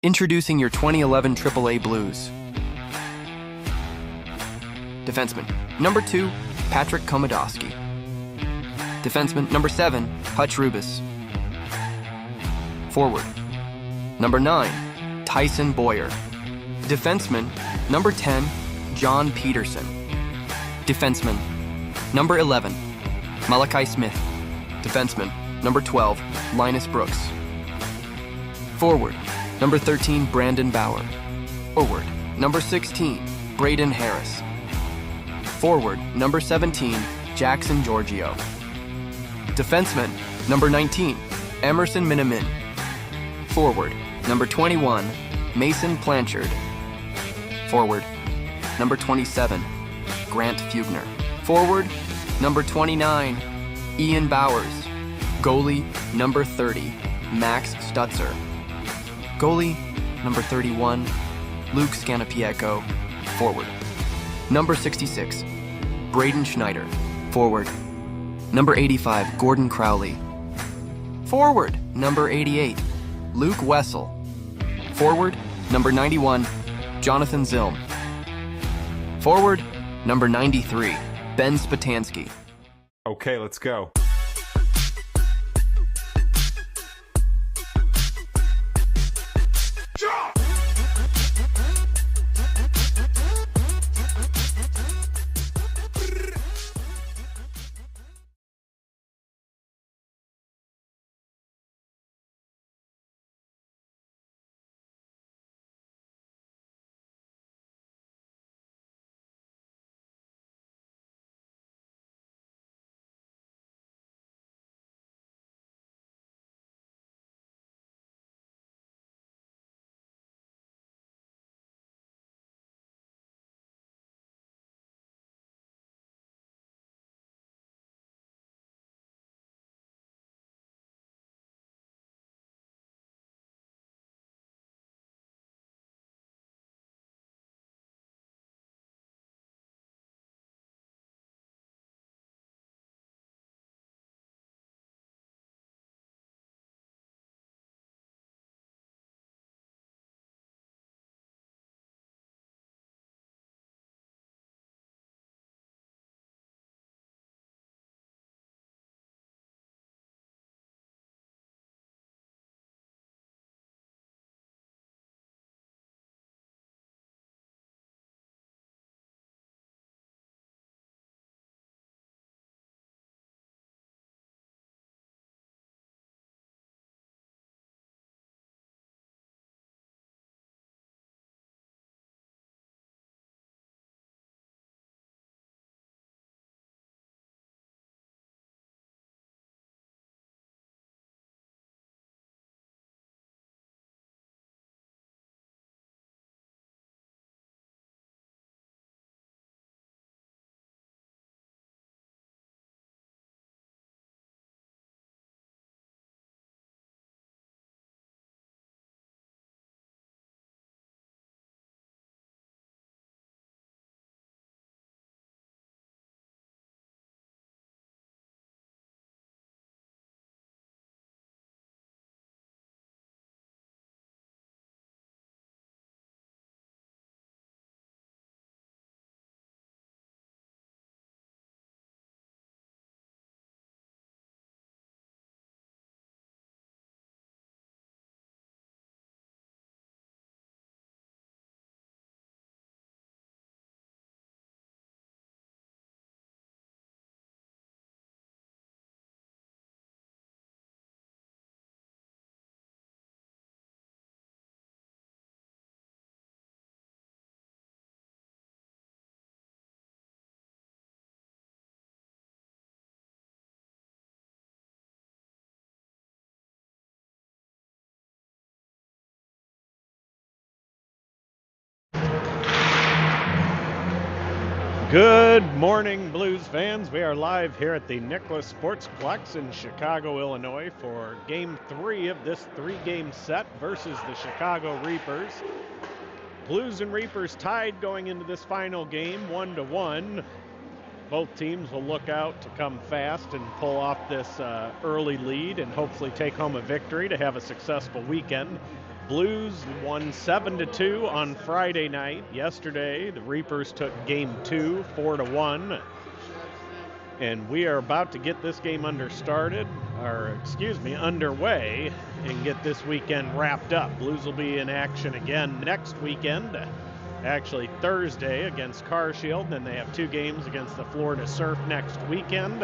Introducing your 2011 AAA Blues. Defenseman, number 2, Patrick Komodowski. Defenseman, number 7, Hutch Rubis. Forward, number 9, Tyson Boyer. Defenseman, number 10, John Peterson. Defenseman, number 11, Malachi Smith. Defenseman, number 12, Linus Brooks. Forward, number 13, Brandon Bauer. Forward, number 16, Braden Harris. Forward, number 17, Jackson Giorgio. Defenseman, number 19, Emerson Minimin. Forward, number 21, Mason Blanchard. Forward, number 27, Grant Fugner. Forward, number 29, Ian Bowers. Goalie, number 30, Max Stutzer. Goalie, number 31, Luke Scanapieko. Forward, number 66, Braden Schneider. Forward, number 85, Gordon Crowley. Forward, number 88, Luke Wessel. Forward, number 91, Jonathan Zilm. Forward, number 93, Ben Spatansky. Okay, let's go. Good morning, Blues fans. We are live here at the Nicholas Sportsplex in Chicago, Illinois for Game 3 of this 3-game set versus the Chicago Reapers. Blues and Reapers tied going into this final game, 1-1. Both teams will look out to come fast and pull off this early lead and hopefully take home a victory to have a successful weekend. Blues won 7-2 on Friday night. Yesterday, the Reapers took game 2, 4-1. And we are about to get this game underway and get this weekend wrapped up. Blues will be in action again next weekend, actually Thursday against Carshield. Then they have 2 games against the Florida Surf next weekend.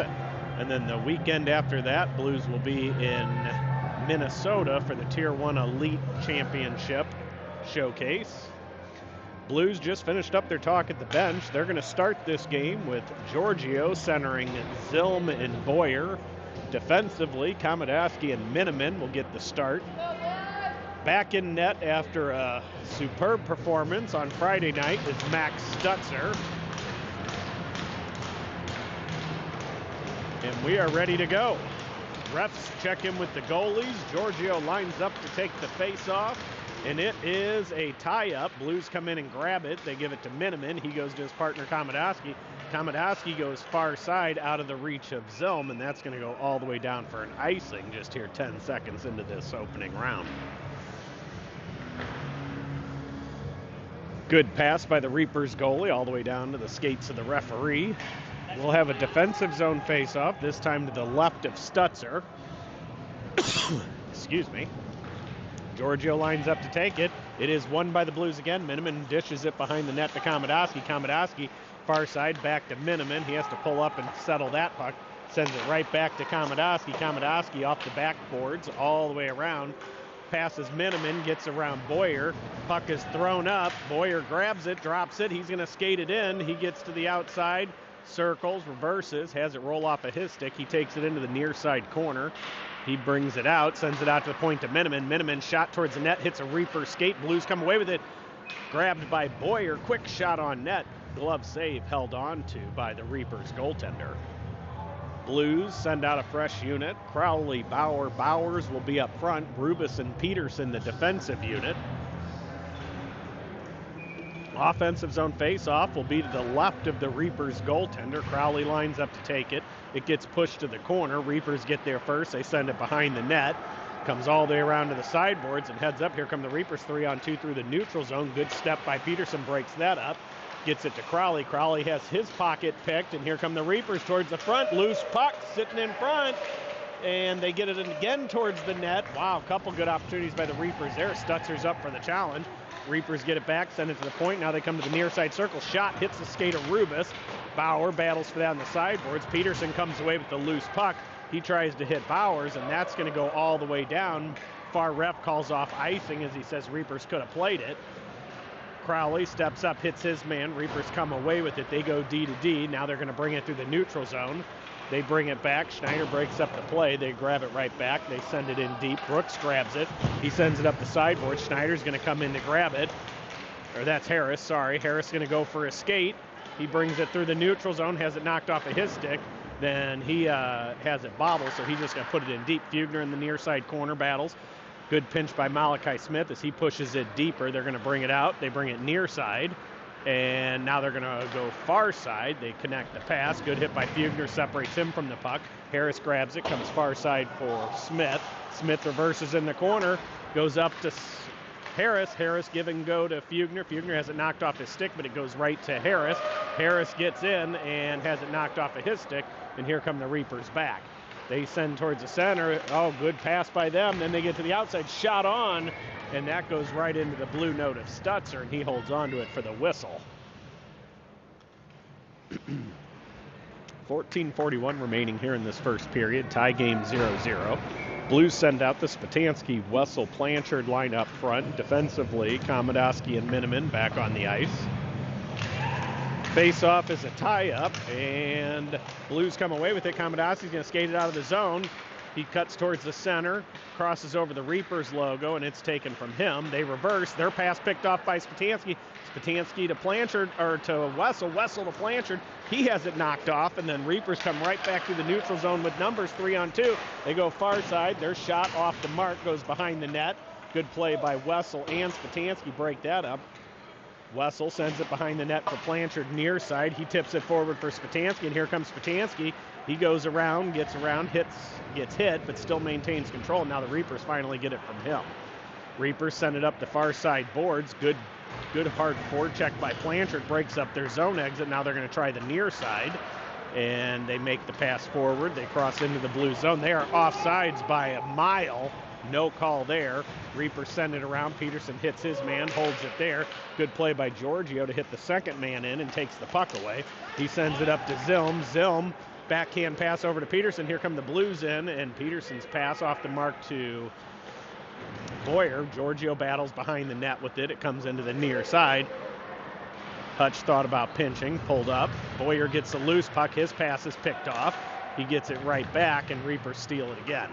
And then the weekend after that, Blues will be in Minnesota for the Tier 1 Elite Championship showcase. Blues just finished up their talk at the bench. They're going to start this game with Giorgio centering Zilm and Boyer. Defensively, Kamadaski and Miniman will get the start. Back in net after a superb performance on Friday night is Max Stutzer. And we are ready to go. Refs check in with the goalies. Giorgio lines up to take the face-off. And it is a tie-up. Blues come in and grab it. They give it to Miniman. He goes to his partner, Kamadaski. Kamadaski goes far side out of the reach of Zilm, and that's going to go all the way down for an icing just here 10 seconds into this opening round. Good pass by the Reapers goalie all the way down to the skates of the referee. We'll have a defensive zone face-off, this time to the left of Stutzer. Excuse me. Giorgio lines up to take it. It is won by the Blues again. Miniman dishes it behind the net to Kamadaski. Kamadaski, far side, back to Miniman. He has to pull up and settle that puck. Sends it right back to Kamadaski. Kamadaski off the backboards all the way around. Passes Miniman, gets around Boyer. Puck is thrown up. Boyer grabs it, drops it. He's going to skate it in. He gets to the outside, circles, reverses, has it roll off of his stick. He takes it into the near side corner. He brings it out, sends it out to the point to Miniman. Miniman shot towards the net, hits a Reaper skate. Blues come away with it. Grabbed by Boyer. Quick shot on net. Glove save held on to by the Reapers goaltender. Blues send out a fresh unit. Crowley, Bauer, Bowers will be up front. Rubis and Peterson, the defensive unit. Offensive zone face-off will be to the left of the Reapers goaltender. Crowley lines up to take it. It gets pushed to the corner. Reapers get there first. They send it behind the net. Comes all the way around to the sideboards and heads up. Here come the Reapers 3-on-2 through the neutral zone. Good step by Peterson, breaks that up. Gets it to Crowley. Crowley has his pocket picked, and here come the Reapers towards the front. Loose puck sitting in front, and they get it again towards the net. Wow, a couple good opportunities by the Reapers there. Stutzer's up for the challenge. Reapers get it back, send it to the point. Now they come to the near side circle. Shot hits the skate of Rubis. Bauer battles for that on the sideboards. Peterson comes away with the loose puck. He tries to hit Bowers, and that's going to go all the way down. Far ref calls off icing as he says Reapers could have played it. Crowley steps up, hits his man. Reapers come away with it. They go D to D. Now they're going to bring it through the neutral zone. They bring it back. Schneider breaks up the play. They grab it right back. They send it in deep. Brooks grabs it. He sends it up the sideboard. Schneider's going to come in to grab it. Or that's Harris, sorry. Harris going to go for a skate. He brings it through the neutral zone, has it knocked off of his stick. Then he has it bobbled, so he's just going to put it in deep. Fugner in the near side corner battles. Good pinch by Malachi Smith as he pushes it deeper. They're going to bring it out. They bring it near side. And now they're going to go far side. They connect the pass. Good hit by Fugner, separates him from the puck. Harris grabs it, comes far side for Smith. Smith reverses in the corner, goes up to Harris. Harris give and go to Fugner. Fugner has it knocked off his stick, but it goes right to Harris. Harris gets in and has it knocked off of his stick, and here come the Reapers back. They send towards the center. Oh, good pass by them. Then they get to the outside, shot on, and that goes right into the blue note of Stutzer, and he holds on to it for the whistle. 14:41 remaining here in this first period. Tie game 0-0. Blues send out the Spatansky, Wessel, Blanchard line up front. Defensively, Kamadaski and Miniman back on the ice. Face-off is a tie-up, and Blues come away with it. Kamadaski's going to skate it out of the zone. He cuts towards the center, crosses over the Reapers logo, and it's taken from him. They reverse. Their pass picked off by Spatansky. Spatansky to Blanchard, or to Wessel. Wessel to Blanchard. He has it knocked off, and then Reapers come right back to the neutral zone with numbers 3-on-2. They go far side. Their shot off the mark goes behind the net. Good play by Wessel and Spatansky break that up. Wessel sends it behind the net for Blanchard near side. He tips it forward for Spatansky, and here comes Spatansky. He goes around, gets hit, but still maintains control. Now the Reapers finally get it from him. Reapers send it up the far side boards. Good hard forecheck by Blanchard. Breaks up their zone exit. Now they're going to try the near side. And they make the pass forward. They cross into the blue zone. They are offsides by a mile. No call there. Reapers send it around. Peterson hits his man, holds it there. Good play by Giorgio to hit the second man in and takes the puck away. He sends it up to Zilm. Zilm, backhand pass over to Peterson. Here come the Blues in, and Peterson's pass off the mark to Boyer. Giorgio battles behind the net with it. It comes into the near side. Hutch thought about pinching, pulled up. Boyer gets a loose puck. His pass is picked off. He gets it right back, and Reapers steal it again.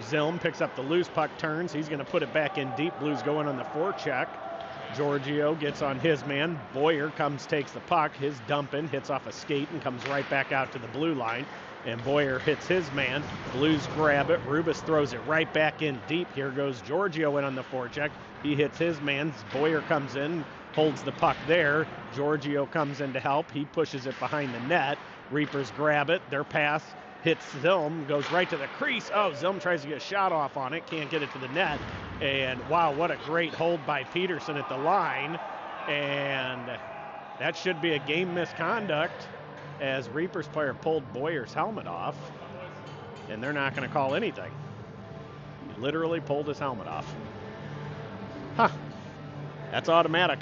Zilm picks up the loose puck, turns. He's going to put it back in deep. Blues go in on the forecheck. Giorgio gets on his man. Boyer comes, takes the puck. His dump in, hits off a skate, and comes right back out to the blue line. And Boyer hits his man. Blues grab it. Rubis throws it right back in deep. Here goes Giorgio in on the forecheck. He hits his man. Boyer comes in, holds the puck there. Giorgio comes in to help. He pushes it behind the net. Reapers grab it. Their pass hits Zilm, goes right to the crease. Oh, Zilm tries to get a shot off on it. Can't get it to the net. And wow, what a great hold by Peterson at the line. And that should be a game misconduct as Reapers player pulled Boyer's helmet off. And they're not going to call anything. He literally pulled his helmet off. Huh. That's automatic.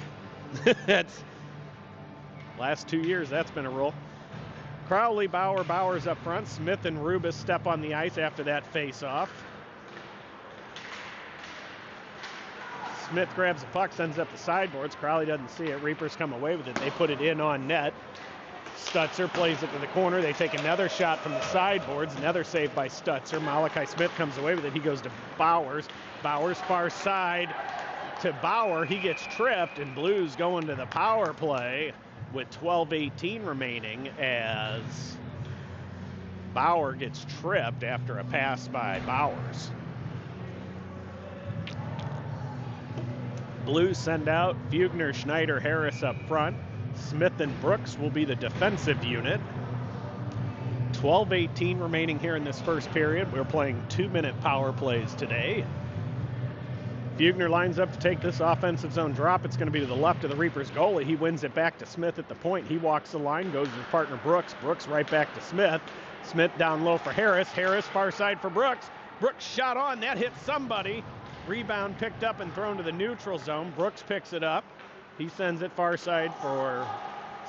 That's last 2 years that's been a rule. Crowley, Bauer's up front. Smith and Rubis step on the ice after that face-off. Smith grabs the puck, sends it up the sideboards. Crowley doesn't see it. Reapers come away with it. They put it in on net. Stutzer plays it to the corner. They take another shot from the sideboards. Another save by Stutzer. Malachi Smith comes away with it. He goes to Bauers. Bauers far side to Bauer. He gets tripped, and Blues go into the power play with 12:18 remaining as Bauer gets tripped after a pass by Bowers. Blues send out Fugner, Schneider, Harris up front. Smith and Brooks will be the defensive unit. 12:18 remaining here in this first period. We're playing 2-minute power plays today. Fugner lines up to take this offensive zone drop. It's going to be to the left of the Reapers goalie. He wins it back to Smith at the point. He walks the line, goes to his partner Brooks. Brooks right back to Smith. Smith down low for Harris. Harris far side for Brooks. Brooks shot on. That hit somebody. Rebound picked up and thrown to the neutral zone. Brooks picks it up. He sends it far side for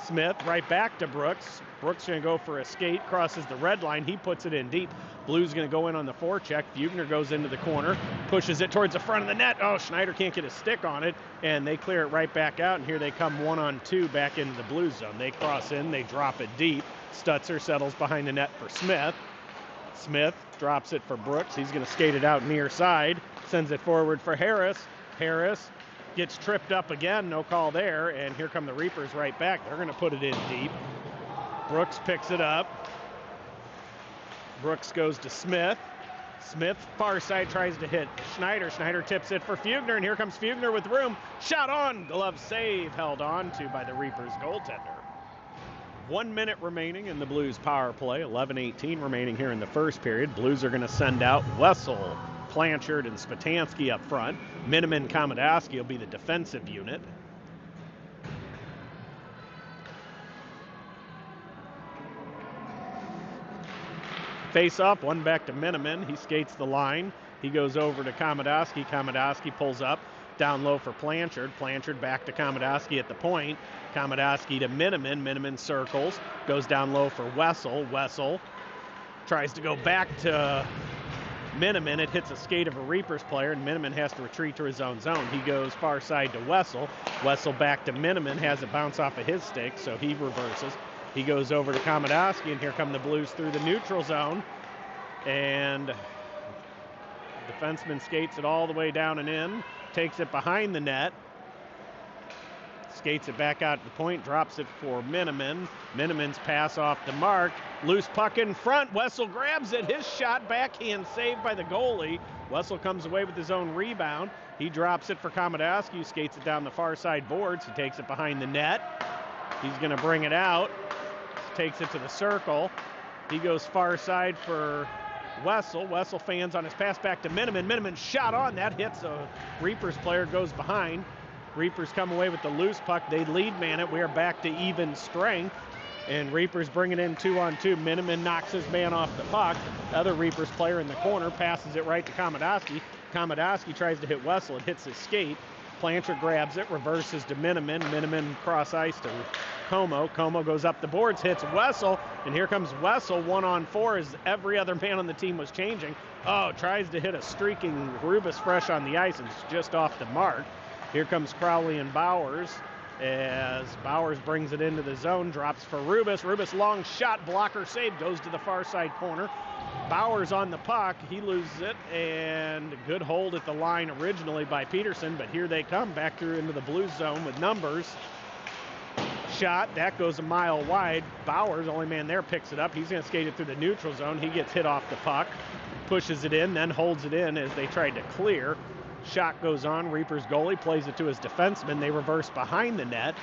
Smith. Right back to Brooks. Brooks going to go for a skate. Crosses the red line. He puts it in deep. Blues going to go in on the forecheck. Fugner goes into the corner, pushes it towards the front of the net. Oh, Schneider can't get a stick on it, and they clear it right back out, and here they come 1-on-2 back into the Blues zone. They cross in, they drop it deep. Stutzer settles behind the net for Smith. Smith drops it for Brooks. He's going to skate it out near side, sends it forward for Harris. Harris gets tripped up again, no call there, and here come the Reapers right back. They're going to put it in deep. Brooks picks it up. Brooks goes to Smith. Smith, far side, tries to hit Schneider. Schneider tips it for Fugner, and here comes Fugner with room. Shot on, glove save, held on to by the Reapers goaltender. 1 minute remaining in the Blues power play. 11:18 remaining here in the first period. Blues are going to send out Wessel, Blanchard, and Spatansky up front. Miniman Komodowski will be the defensive unit. Face off, one back to Miniman. He skates the line. He goes over to Komodowski. Komodowski pulls up down low for Blanchard. Blanchard back to Komodowski at the point. Komodowski to Miniman. Miniman circles, goes down low for Wessel. Wessel tries to go back to Miniman. It hits a skate of a Reapers player, and Miniman has to retreat to his own zone. He goes far side to Wessel. Wessel back to Miniman, has it bounce off of his stick, so he reverses. He goes over to Komodowski, and here come the Blues through the neutral zone. And defenseman skates it all the way down and in, takes it behind the net, skates it back out to the point, drops it for Miniman. Miniman's pass off the mark. Loose puck in front. Wessel grabs it. His shot backhand saved by the goalie. Wessel comes away with his own rebound. He drops it for Komodowski, skates it down the far side boards. He takes it behind the net. He's going to bring it out. Takes it to the circle. He goes far side for Wessel. Wessel fans on his pass back to Miniman. Miniman shot on. That hits a Reapers player, goes behind. Reapers come away with the loose puck. They lead man it. We are back to even strength. And Reapers bring it in 2-on-2. Miniman knocks his man off the puck. The other Reapers player in the corner passes it right to Komodowski. Komodowski tries to hit Wessel. It hits his skate. Plancher grabs it, reverses to Miniman. Miniman cross ice to Como. Como goes up the boards, hits Wessel, and here comes Wessel 1-on-4 as every other man on the team was changing. Oh, tries to hit a streaking Rubis fresh on the ice and it's just off the mark. Here comes Crowley and Bowers as Bowers brings it into the zone, drops for Rubis. Rubis long shot, blocker save, goes to the far side corner. Bowers on the puck, he loses it, and good hold at the line originally by Peterson, but here they come back through into the blue zone with numbers. Shot, that goes a mile wide. Bowers, only man there, picks it up. He's going to skate it through the neutral zone. He gets hit off the puck, pushes it in, then holds it in as they tried to clear. Shot goes on. Reapers goalie plays it to his defenseman. They reverse behind the net,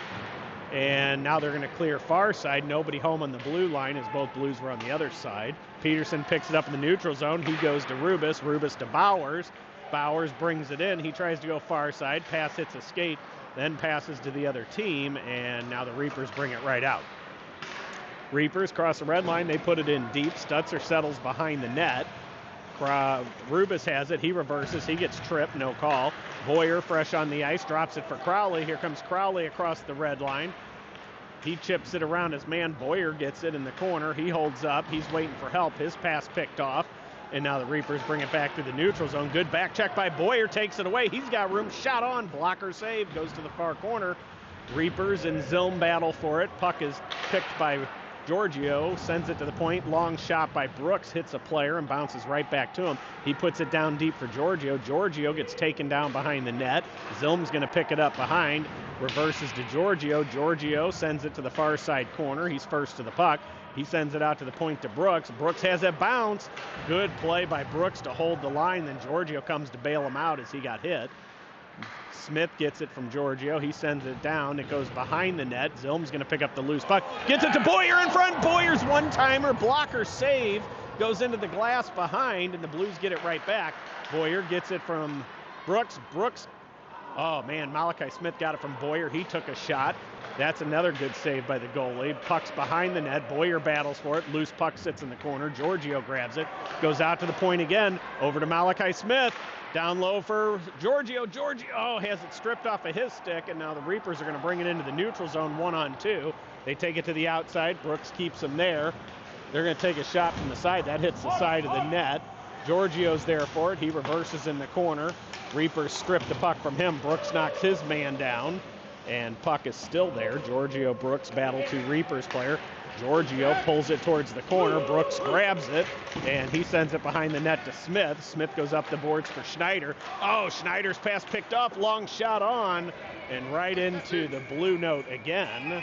and now they're going to clear far side. Nobody home on the blue line as both Blues were on the other side. Peterson picks it up in the neutral zone. He goes to Rubis. Rubis to Bowers. Bowers brings it in. He tries to go far side. Pass hits a skate, then passes to the other team, and now the Reapers bring it right out. Reapers cross the red line. They put it in deep. Stutzer settles behind the net. Rubis has it. He reverses. He gets tripped. No call. Boyer fresh on the ice. Drops it for Crowley. Here comes Crowley across the red line. He chips it around his man. Boyer gets it in the corner. He holds up. He's waiting for help. His pass picked off. And now the Reapers bring it back to the neutral zone. Good back check by Boyer. Takes it away. He's got room. Shot on. Blocker save. Goes to the far corner. Reapers and Zilm battle for it. Puck is picked by Giorgio, sends it to the point. Long shot by Brooks, hits a player and bounces right back to him. He puts it down deep for Giorgio. Giorgio gets taken down behind the net. Zilm's going to pick it up behind. Reverses to Giorgio. Giorgio sends it to the far side corner. He's first to the puck. He sends it out to the point to Brooks. Brooks has a bounce. Good play by Brooks to hold the line. Then Giorgio comes to bail him out as he got hit. Smith gets it from Giorgio. He sends it down. It goes behind the net. Zilm's going to pick up the loose puck. Gets it to Boyer in front. Boyer's one-timer. Blocker save. Goes into the glass behind, and the Blues get it right back. Boyer gets it from Brooks. Brooks, oh man, Malachi Smith got it from Boyer. He took a shot. That's another good save by the goalie. Puck's behind the net. Boyer battles for it. Loose puck sits in the corner. Giorgio grabs it. Goes out to the point again. Over to Malachi Smith. Down low for Giorgio. Giorgio has it stripped off of his stick, and now the Reapers are going to bring it into the neutral zone 1-on-2. They take it to the outside. Brooks keeps him there. They're going to take a shot from the side. That hits the side of the net. Giorgio's there for it. He reverses in the corner. Reapers strip the puck from him. Brooks knocks his man down, and puck is still there. Giorgio Brooks battle to Reapers player. Giorgio pulls it towards the corner. Brooks grabs it, and he sends it behind the net to Smith. Smith goes up the boards for Schneider. Oh, Schneider's pass picked off. Long shot on, and right into the blue note again.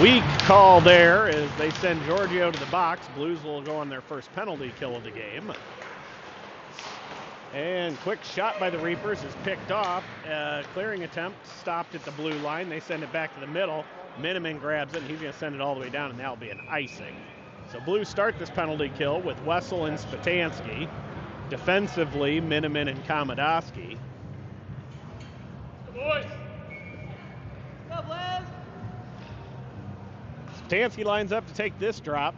Weak call there as they send Giorgio to the box. Blues will go on their first penalty kill of the game. And quick shot by the Reapers is picked off. Clearing attempt stopped at the blue line. They send it back to the middle. Miniman grabs it, and he's going to send it all the way down, and that'll be an icing. So Blues start this penalty kill with Wessel and Spatansky. Defensively, Miniman and Komodowski. Boys. Up, lads. Spatansky lines up to take this drop.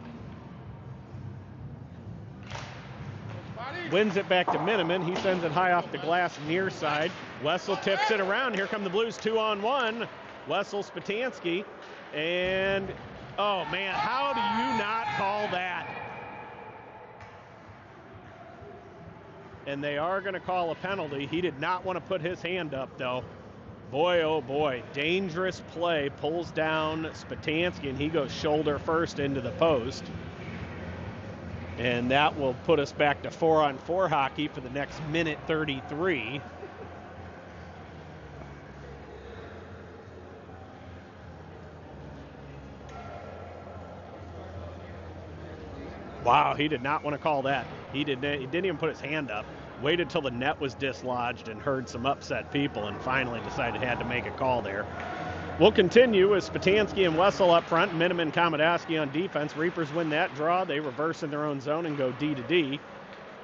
Wins it back to Miniman. He sends it high off the glass near side. Wessel tips it around. Here come the Blues 2-on-1. Wessel, Spatansky, and oh man, how do you not call that? And they are going to call a penalty. He did not want to put his hand up though. Boy, oh boy, dangerous play. Pulls down Spatansky, and he goes shoulder first into the post. And that will put us back to 4-on-4 hockey for the next minute 33. Wow, he did not want to call that. He didn't even put his hand up. Waited till the net was dislodged and heard some upset people and finally decided he had to make a call there. We'll continue with Spatansky and Wessel up front, Miniman, Komodowski on defense. Reapers win that draw. They reverse in their own zone and go D to D.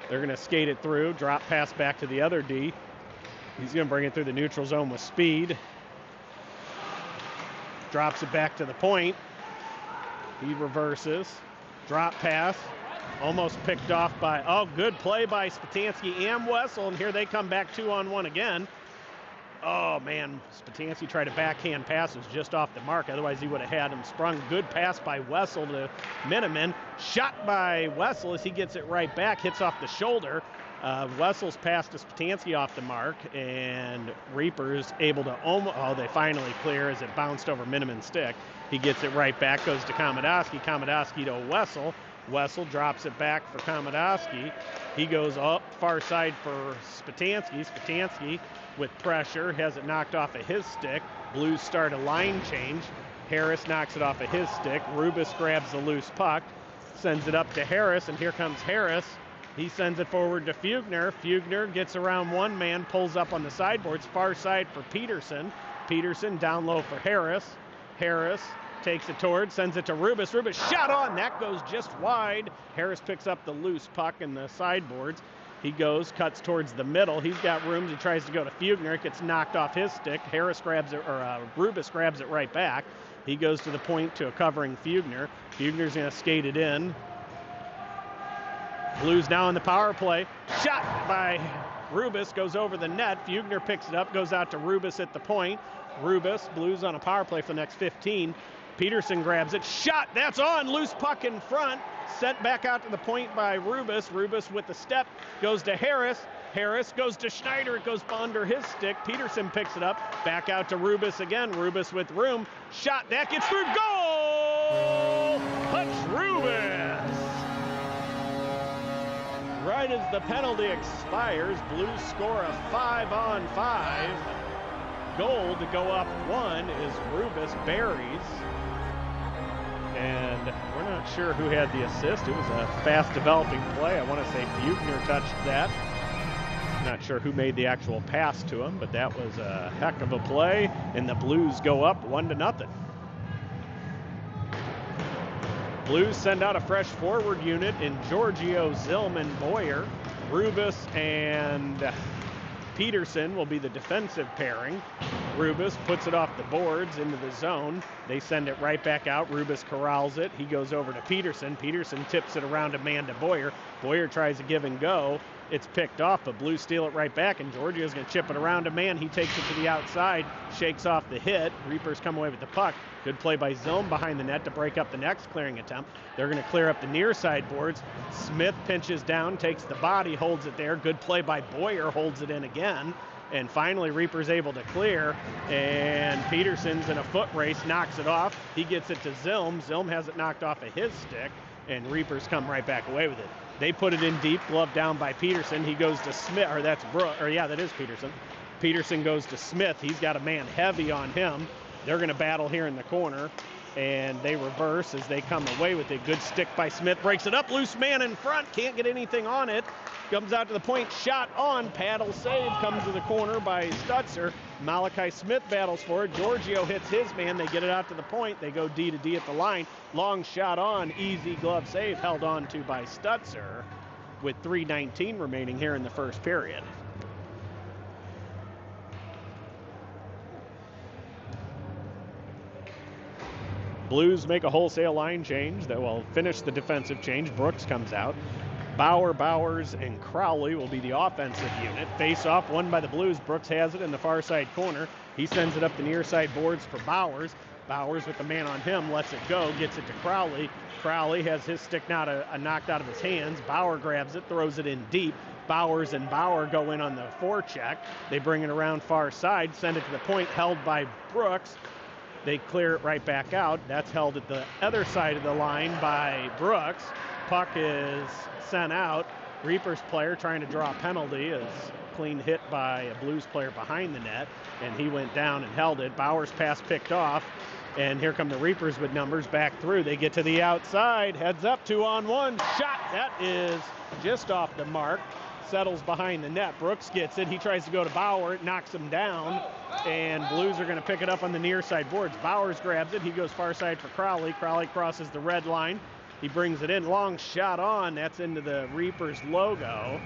They're going to skate it through, drop pass back to the other D. He's going to bring it through the neutral zone with speed. Drops it back to the point. He reverses. Drop pass. Almost picked off by, good play by Spatansky and Wessel, and here they come back 2-on-1 again. Oh, man, Spatansky tried a backhand pass, was just off the mark, otherwise he would have had him sprung. Good pass by Wessel to Miniman. Shot by Wessel as he gets it right back, hits off the shoulder. Wessel's pass to Spatansky off the mark, and Reapers able to, they finally clear as it bounced over Miniman's stick. He gets it right back, goes to Komodowski. Komodowski to Wessel. Wessel drops it back for Komodowski. He goes up far side for Spatansky. Spatansky with pressure has it knocked off of his stick. Blues start a line change. Harris knocks it off of his stick. Rubis grabs the loose puck, sends it up to Harris, and here comes Harris. He sends it forward to Fugner. Fugner gets around one man, pulls up on the sideboards, far side for Peterson. Peterson down low for Harris. Harris takes it towards, sends it to Rubis. Rubis shot on, that goes just wide. Harris picks up the loose puck in the sideboards. He goes, cuts towards the middle. He's got room. He tries to go to Fugner. It gets knocked off his stick. Harris grabs it, Rubis grabs it right back. He goes to the point to a covering Fugner. Fugner's going to skate it in. Blues now on the power play. Shot by Rubis, goes over the net. Fugner picks it up, goes out to Rubis at the point. Rubis, Blues on a power play for the next 15. Peterson grabs it. Shot, that's on. Loose puck in front. Sent back out to the point by Rubis. Rubis with the step goes to Harris. Harris goes to Schneider. It goes under his stick. Peterson picks it up. Back out to Rubis again. Rubis with room. Shot, that gets through. Goal! Hutch Rubis! Right as the penalty expires, Blues score a 5-on-5. Goal to go up one is Rubis Berries. And we're not sure who had the assist. It was a fast developing play. I want to say Fugner touched that. Not sure who made the actual pass to him, but that was a heck of a play. And the Blues go up 1-0. Blues send out a fresh forward unit in Giorgio, Zilman, Boyer. Rubis and Peterson will be the defensive pairing. Rubis puts it off the boards into the zone. They send it right back out. Rubis corrals it. He goes over to Peterson. Peterson tips it around to man to Boyer. Boyer tries to give and go. It's picked off, but Blues steal it right back, and Giorgio's going to chip it around to man. He takes it to the outside, shakes off the hit. Reapers come away with the puck. Good play by Zilm behind the net to break up the next clearing attempt. They're going to clear up the near side boards. Smith pinches down, takes the body, holds it there. Good play by Boyer, holds it in again. And finally, Reaper's able to clear, and Peterson's in a foot race, knocks it off. He gets it to Zilm. Zilm has it knocked off of his stick, and Reapers come right back away with it. They put it in deep, glove down by Peterson. He goes to Smith, that is Peterson. Peterson goes to Smith. He's got a man heavy on him. They're going to battle here in the corner, and they reverse as they come away with it. Good stick by Smith, breaks it up, loose man in front, can't get anything on it. Comes out to the point, shot on, paddle save, comes to the corner by Stutzer. Malachi Smith battles for it. Giorgio hits his man, they get it out to the point. They go D to D at the line. Long shot on, easy glove save, held on to by Stutzer with 3:19 remaining here in the first period. Blues make a wholesale line change that will finish the defensive change. Brooks comes out. Bauer, Bowers, and Crowley will be the offensive unit. Face-off won by the Blues. Brooks has it in the far side corner. He sends it up the near side boards for Bowers. Bowers with the man on him, lets it go, gets it to Crowley. Crowley has his stick knocked out of his hands. Bauer grabs it, throws it in deep. Bowers and Bauer go in on the forecheck. They bring it around far side, send it to the point, held by Brooks. They clear it right back out. That's held at the other side of the line by Brooks. Puck is sent out. Reapers player trying to draw a penalty is clean hit by a Blues player behind the net, and he went down and held it. Bauer's pass picked off, and here come the Reapers with numbers back through. They get to the outside, heads up, 2-on-1, shot. That is just off the mark. Settles behind the net. Brooks gets it. He tries to go to Bauer. It knocks him down, and Blues are going to pick it up on the near side boards. Bowers grabs it. He goes far side for Crowley. Crowley crosses the red line. He brings it in. Long shot on. That's into the Reapers logo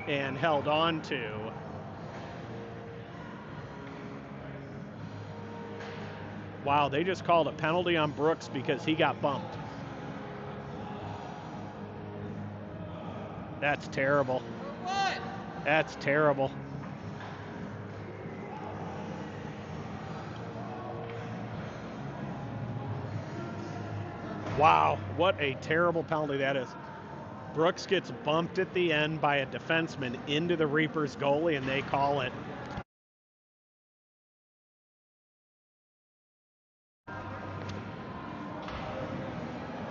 and held on to. Wow, they just called a penalty on Brooks because he got bumped. That's terrible. That's terrible. Wow, what a terrible penalty that is. Brooks gets bumped at the end by a defenseman into the Reapers goalie, and they call it.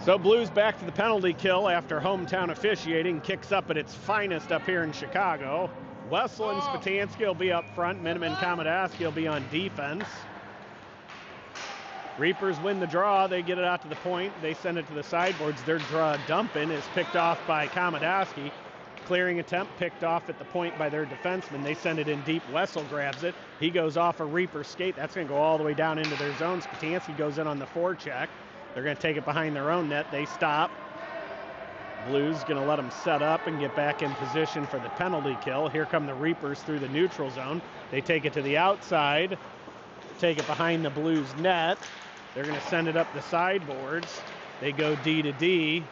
So Blues back to the penalty kill after hometown officiating kicks up at its finest up here in Chicago. Wessel and Spatansky will be up front. Miniman and Komodowski will be on defense. Reapers win the draw. They get it out to the point. They send it to the sideboards. Their draw dump-in is picked off by Komodowski. Clearing attempt picked off at the point by their defenseman. They send it in deep. Wessel grabs it. He goes off a Reaper skate. That's going to go all the way down into their zone. Spatansky goes in on the forecheck. They're going to take it behind their own net. They stop. Blues going to let them set up and get back in position for the penalty kill. Here come the Reapers through the neutral zone. They take it to the outside. Take it behind the Blues net. They're going to send it up the sideboards. They go D to D.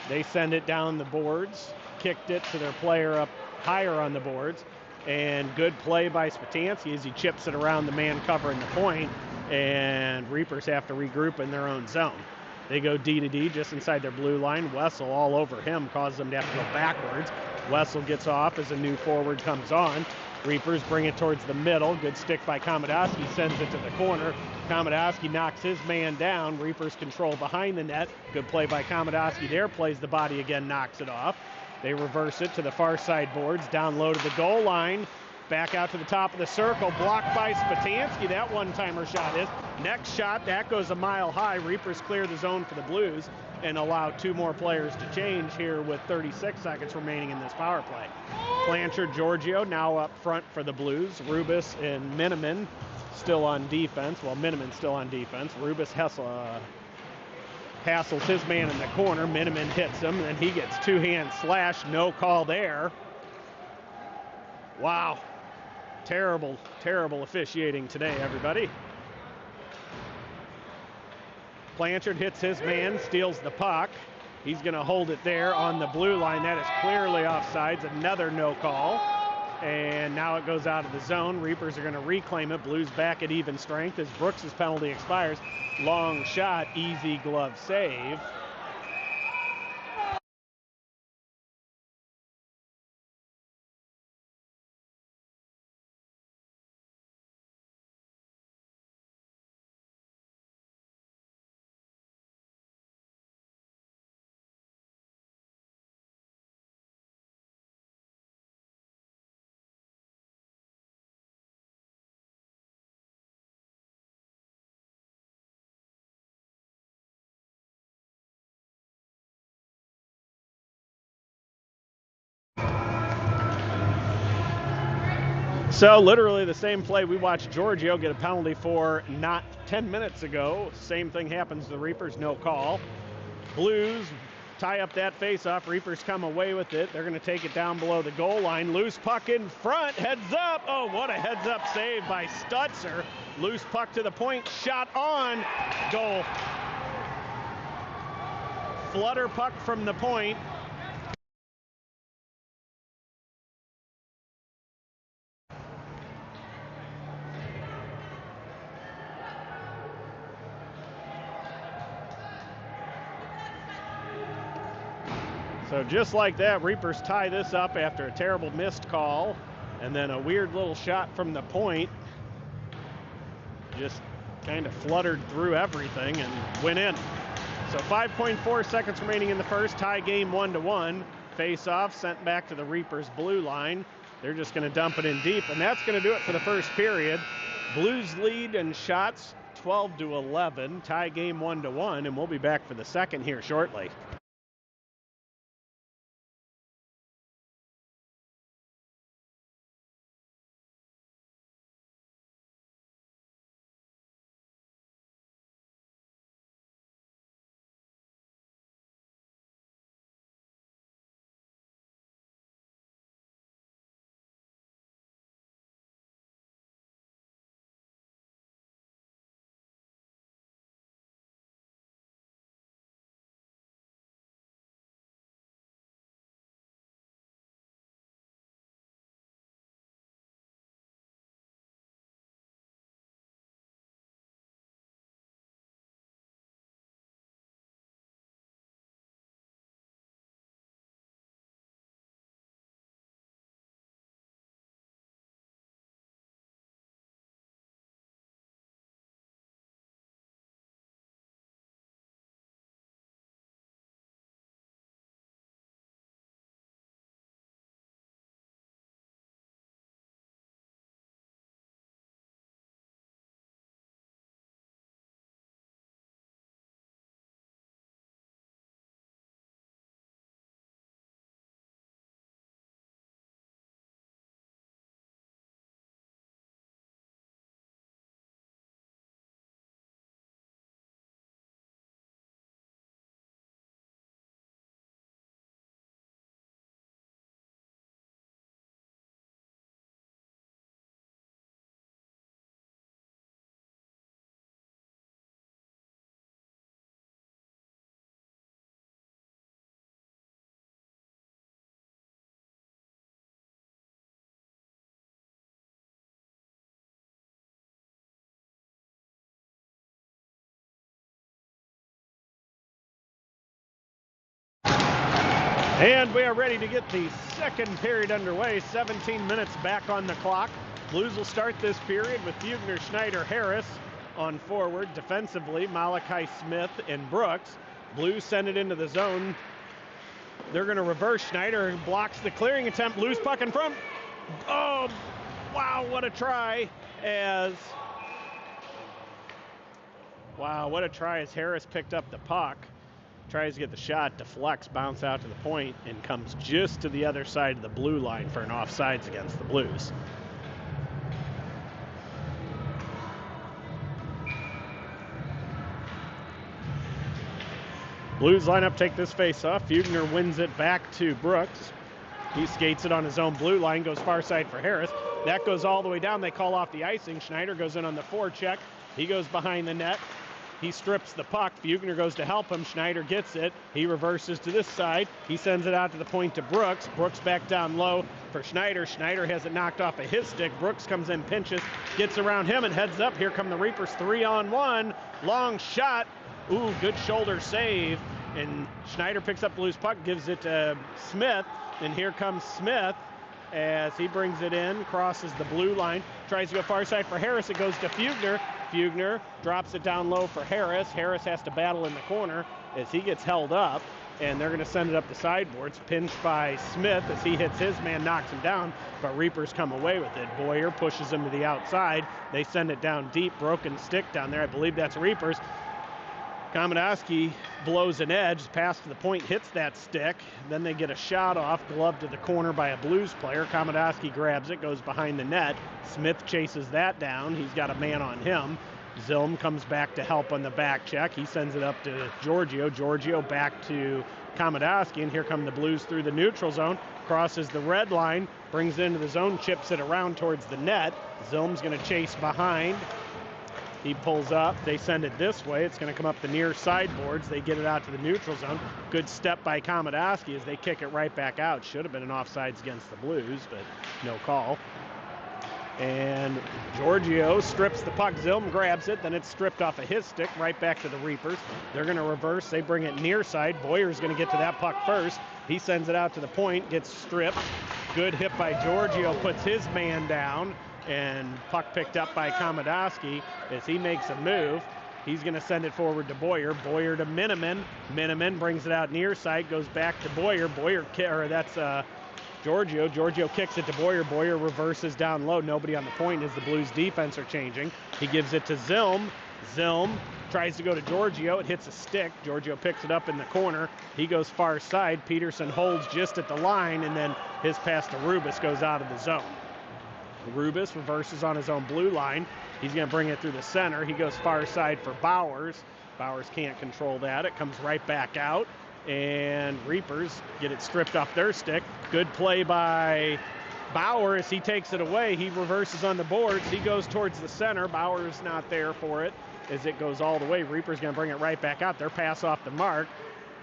They send it down the boards. Kicked it to their player up higher on the boards. And good play by Spatansky as he chips it around the man covering the point. And Reapers have to regroup in their own zone. They go D to D just inside their blue line. Wessel all over him, causes them to have to go backwards. Wessel gets off as a new forward comes on. Reapers bring it towards the middle. Good stick by Komodowski, sends it to the corner. Komodowski knocks his man down. Reapers control behind the net. Good play by Komodowski there. Plays the body again, knocks it off. They reverse it to the far side boards. Down low to the goal line. Back out to the top of the circle. Blocked by Spatansky. That one-timer shot is. Next shot, that goes a mile high. Reapers clear the zone for the Blues and allow two more players to change here with 36 seconds remaining in this power play. Blanchard, Giorgio now up front for the Blues. Rubis and Miniman still on defense. Well, Miniman's still on defense. Rubis hassles his man in the corner. Miniman hits him, and he gets two-hand slash. No call there. Wow. Terrible, terrible officiating today, everybody. Blanchard hits his man, steals the puck. He's going to hold it there on the blue line. That is clearly offsides. Another no call. And now it goes out of the zone. Reapers are going to reclaim it. Blues back at even strength as Brooks' penalty expires. Long shot, easy glove save. So literally the same play we watched Giorgio get a penalty for not 10 minutes ago. Same thing happens to the Reapers, no call. Blues tie up that face-off. Reapers come away with it. They're going to take it down below the goal line. Loose puck in front. Heads up. Oh, what a heads-up save by Stutzer. Loose puck to the point. Shot on. Goal. Flutter puck from the point. So just like that, Reapers tie this up after a terrible missed call, and then a weird little shot from the point. Just kind of fluttered through everything and went in. So 5.4 seconds remaining in the first, tie game 1-1. Face off, sent back to the Reapers blue line. They're just going to dump it in deep, and that's going to do it for the first period. Blues lead in shots 12-11, tie game 1-1, and we'll be back for the second here shortly. And we are ready to get the second period underway. 17 minutes back on the clock. Blues will start this period with Fugner, Schneider, Harris on forward. Defensively, Malachi Smith and Brooks. Blues send it into the zone. They're going to reverse. Schneider blocks the clearing attempt. Loose puck in front. Oh, wow, what a try as Harris picked up the puck. Tries to get the shot, deflects, bounce out to the point, and comes just to the other side of the blue line for an offsides against the Blues. Blues line up, take this face off. Fugner wins it back to Brooks. He skates it on his own blue line, goes far side for Harris. That goes all the way down. They call off the icing. Schneider goes in on the forecheck. He goes behind the net. He strips the puck. Fugner goes to help him. Schneider gets it. He reverses to this side. He sends it out to the point to Brooks. Brooks back down low for Schneider. Schneider has it knocked off of his stick. Brooks comes in, pinches, gets around him, and heads up. Here come the Reapers 3-on-1. Long shot. Ooh, good shoulder save. And Schneider picks up the loose puck, gives it to Smith. And here comes Smith as he brings it in, crosses the blue line, tries to go far side for Harris. It goes to Fugner. Fugner drops it down low for Harris. Harris has to battle in the corner as he gets held up, and they're going to send it up the sideboards. Pinched by Smith as he hits his man, knocks him down, but Reapers come away with it. Boyer pushes him to the outside. They send it down deep, broken stick down there. I believe that's Reapers. Komodowski blows an edge, pass to the point, hits that stick. Then they get a shot off, glove to the corner by a Blues player. Komodowski grabs it, goes behind the net. Smith chases that down. He's got a man on him. Zilm comes back to help on the back check. He sends it up to Giorgio. Giorgio back to Komodowski, and here come the Blues through the neutral zone. Crosses the red line, brings it into the zone, chips it around towards the net. Zilm's going to chase behind. He pulls up. They send it this way. It's going to come up the near sideboards. They get it out to the neutral zone. Good step by Komodowski as they kick it right back out. Should have been an offsides against the Blues, but no call. And Giorgio strips the puck. Zilm grabs it. Then it's stripped off of his stick right back to the Reapers. They're going to reverse. They bring it near side. Boyer's going to get to that puck first. He sends it out to the point. Gets stripped. Good hit by Giorgio. Puts his man down. And puck picked up by Komodowski as he makes a move. He's going to send it forward to Boyer. Boyer to Miniman. Miniman brings it out near side. Goes back to Boyer. That's Giorgio. Giorgio kicks it to Boyer. Boyer reverses down low. Nobody on the point as the Blues defense are changing. He gives it to Zilm. Zilm tries to go to Giorgio. It hits a stick. Giorgio picks it up in the corner. He goes far side. Peterson holds just at the line, and then his pass to Rubis goes out of the zone. Rubis reverses on his own blue line. He's going to bring it through the center. He goes far side for Bowers. Bowers can't control that. It comes right back out. And Reapers get it stripped off their stick. Good play by Bauer as he takes it away. He reverses on the boards. He goes towards the center. Bauer's not there for it as it goes all the way. Reapers going to bring it right back out. Their pass off the mark.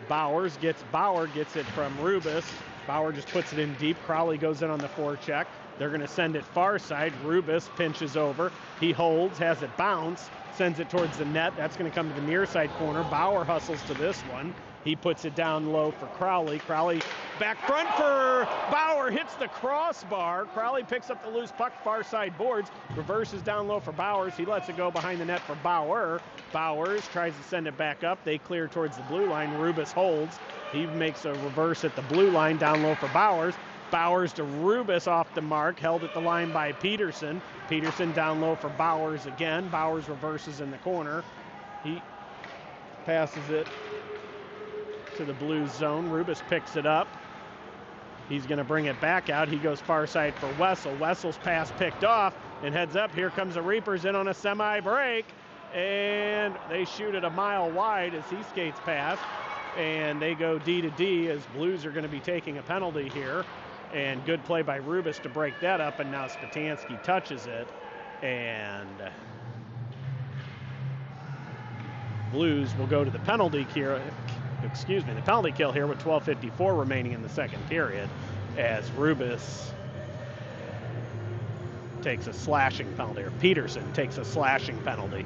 Bauer gets it from Rubis. Bauer just puts it in deep. Crowley goes in on the forecheck. They're going to send it far side. Rubis pinches over. He holds, has it bounce, sends it towards the net. That's going to come to the near side corner. Bauer hustles to this one. He puts it down low for Crowley. Crowley back front for Bauer. Hits the crossbar. Crowley picks up the loose puck, far side boards. Reverses down low for Bowers. He lets it go behind the net for Bauer. Bowers tries to send it back up. They clear towards the blue line. Rubis holds. He makes a reverse at the blue line, down low for Bowers. Bowers to Rubis off the mark. Held at the line by Peterson. Peterson down low for Bowers again. Bowers reverses in the corner. He passes it to the Blues zone. Rubis picks it up. He's going to bring it back out. He goes far side for Wessel. Wessel's pass picked off and heads up. Here comes the Reapers in on a semi-break. And they shoot it a mile wide as he skates past. And they go D to D as Blues are going to be taking a penalty here. And good play by Rubis to break that up. And now Spatansky touches it. And Blues will go to the penalty kill. The penalty kill here with 12:54 remaining in the second period as Rubis takes a slashing penalty, or Peterson takes a slashing penalty.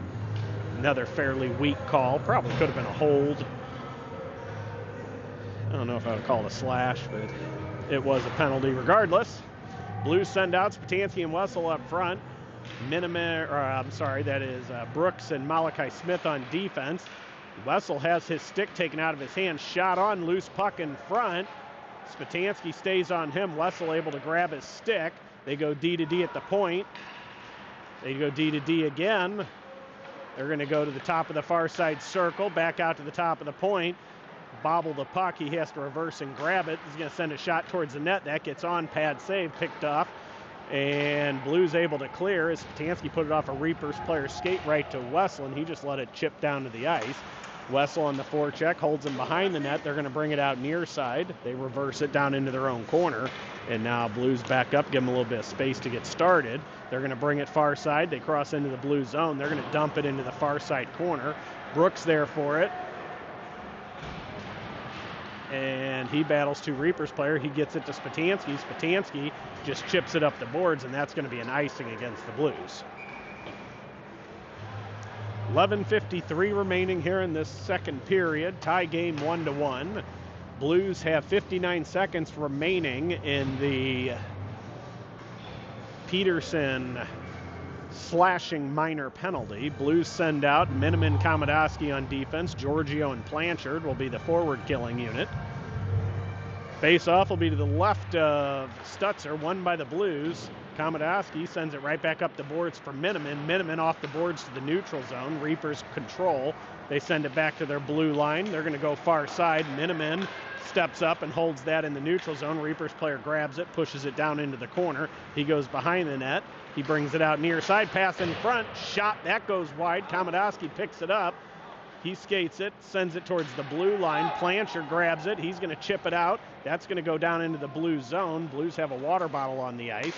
Another fairly weak call. Probably could have been a hold. I don't know if I would call it a slash, but it was a penalty regardless. Blues send out Spatansky and Wessel up front. That is Brooks and Malachi Smith on defense. Wessel has his stick taken out of his hand, shot on, loose puck in front. Spatansky stays on him. Wessel able to grab his stick. They go D to D at the point. They go D to D again. They're going to go to the top of the far side circle, back out to the top of the point. Bobble the puck. He has to reverse and grab it. He's going to send a shot towards the net. That gets on, pad save, picked off. And Blues able to clear as Spatansky put it off a Reapers player's skate right to Wessel, and he just let it chip down to the ice. Wessel on the forecheck holds him behind the net. They're going to bring it out near side. They reverse it down into their own corner. And now Blues back up, give them a little bit of space to get started. They're going to bring it far side. They cross into the Blue zone. They're going to dump it into the far side corner. Brooks there for it. And he battles two Reapers player. He gets it to Spatansky. Spatansky just chips it up the boards, and that's going to be an icing against the Blues. 11:53 remaining here in this second period. Tie game 1-1. Blues have 59 seconds remaining in the Peterson slashing minor penalty. Blues send out Miniman, Komodowski on defense. Giorgio and Blanchard will be the forward killing unit. Face-off will be to the left of Stutzer, won by the Blues. Komodowski sends it right back up the boards for Miniman. Miniman off the boards to the neutral zone. Reapers control. They send it back to their blue line. They're going to go far side. Miniman steps up and holds that in the neutral zone. Reapers player grabs it, pushes it down into the corner. He goes behind the net. He brings it out near side. Pass in front. Shot. That goes wide. Komodowski picks it up. He skates it, sends it towards the blue line. Blanchard grabs it. He's going to chip it out. That's going to go down into the blue zone. Blues have a water bottle on the ice.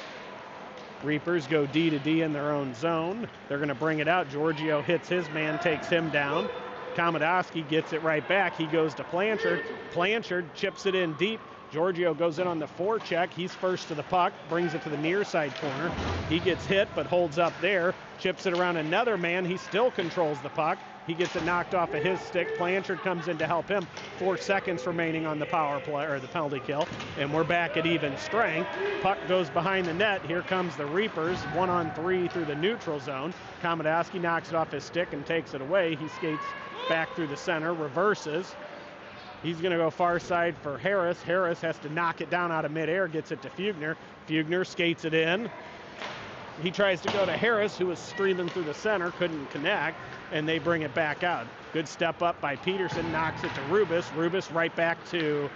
Reapers go D to D in their own zone. They're going to bring it out. Giorgio hits his man, takes him down. Komodowski gets it right back. He goes to Blanchard. Blanchard chips it in deep. Giorgio goes in on the forecheck. He's first to the puck, brings it to the near side corner. He gets hit, but holds up there. Chips it around another man. He still controls the puck. He gets it knocked off of his stick. Blanchard comes in to help him. 4 seconds remaining on the power play, or the penalty kill, and we're back at even strength. Puck goes behind the net. Here comes the Reapers, 1-on-3 through the neutral zone. Komodowski knocks it off his stick and takes it away. He skates back through the center, reverses. He's going to go far side for Harris. Harris has to knock it down out of midair, gets it to Fugner. Fugner skates it in. He tries to go to Harris, who was streaming through the center, couldn't connect, and they bring it back out. Good step up by Peterson, knocks it to Rubis. Rubis right back to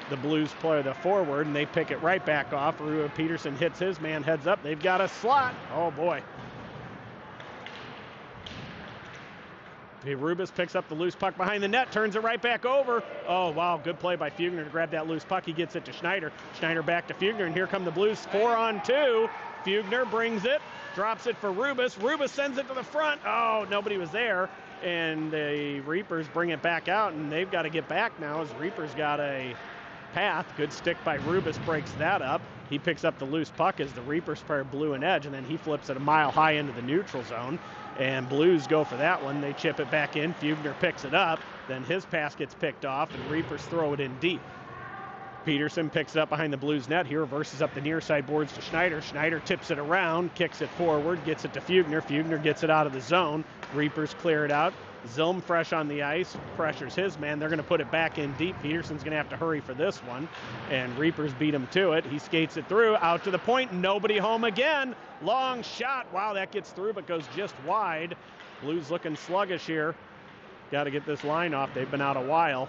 the Blues player, the forward, and they pick it right back off. Peterson hits his man, heads up. They've got a slot. Oh, boy. Rubis picks up the loose puck behind the net, turns it right back over. Oh, wow, good play by Fugner to grab that loose puck. He gets it to Schneider. Schneider back to Fugner, and here come the Blues 4-on-2. Fugner brings it, drops it for Rubis. Rubis sends it to the front. Oh, nobody was there, and the Reapers bring it back out, and they've got to get back now as Reapers got a path. Good stick by Rubis, breaks that up. He picks up the loose puck as the Reapers pair blue and edge, and then he flips it a mile high into the neutral zone. And Blues go for that one. They chip it back in. Fugner picks it up. Then his pass gets picked off, and Reapers throw it in deep. Peterson picks it up behind the Blues net. He reverses up the near side boards to Schneider. Schneider tips it around, kicks it forward, gets it to Fugner. Fugner gets it out of the zone. Reapers clear it out. Zilm fresh on the ice, pressures his man. They're going to put it back in deep. Peterson's going to have to hurry for this one, and Reapers beat him to it. He skates it through, out to the point, nobody home again. Long shot. Wow, that gets through but goes just wide. Blues looking sluggish here. Got to get this line off. They've been out a while.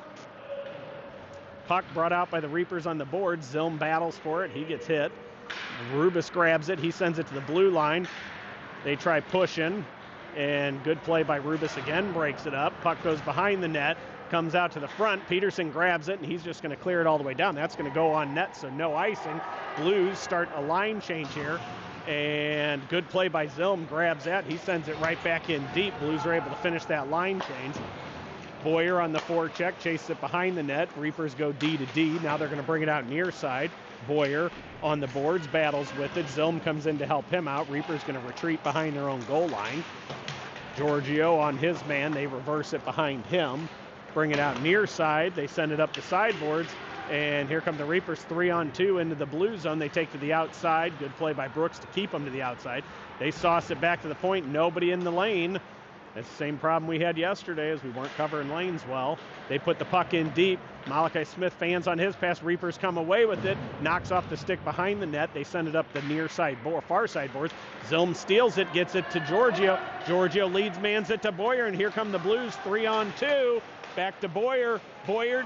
Puck brought out by the Reapers on the board. Zilm battles for it. He gets hit. Rubis grabs it. He sends it to the blue line. They try pushing. And good play by Rubis again, breaks it up. Puck goes behind the net, comes out to the front. Peterson grabs it, and he's just going to clear it all the way down. That's going to go on net, so no icing. Blues start a line change here. And good play by Zilm, grabs that. He sends it right back in deep. Blues are able to finish that line change. Boyer on the forecheck, chases it behind the net. Reapers go D to D. Now they're going to bring it out near side. Boyer on the boards, battles with it. Zilm comes in to help him out. Reapers going to retreat behind their own goal line. Giorgio on his man. They reverse it behind him. Bring it out near side. They send it up the sideboards. And here come the Reapers 3-on-2 into the blue zone. They take to the outside. Good play by Brooks to keep them to the outside. They sauce it back to the point. Nobody in the lane. That's the same problem we had yesterday as we weren't covering lanes well. They put the puck in deep. Malachi Smith fans on his pass. Reapers come away with it. Knocks off the stick behind the net. They send it up the near side far side boards. Zilm steals it, gets it to Giorgio. Giorgio leads mans it to Boyer, and here come the Blues 3-on-2. Back to Boyer. Boyer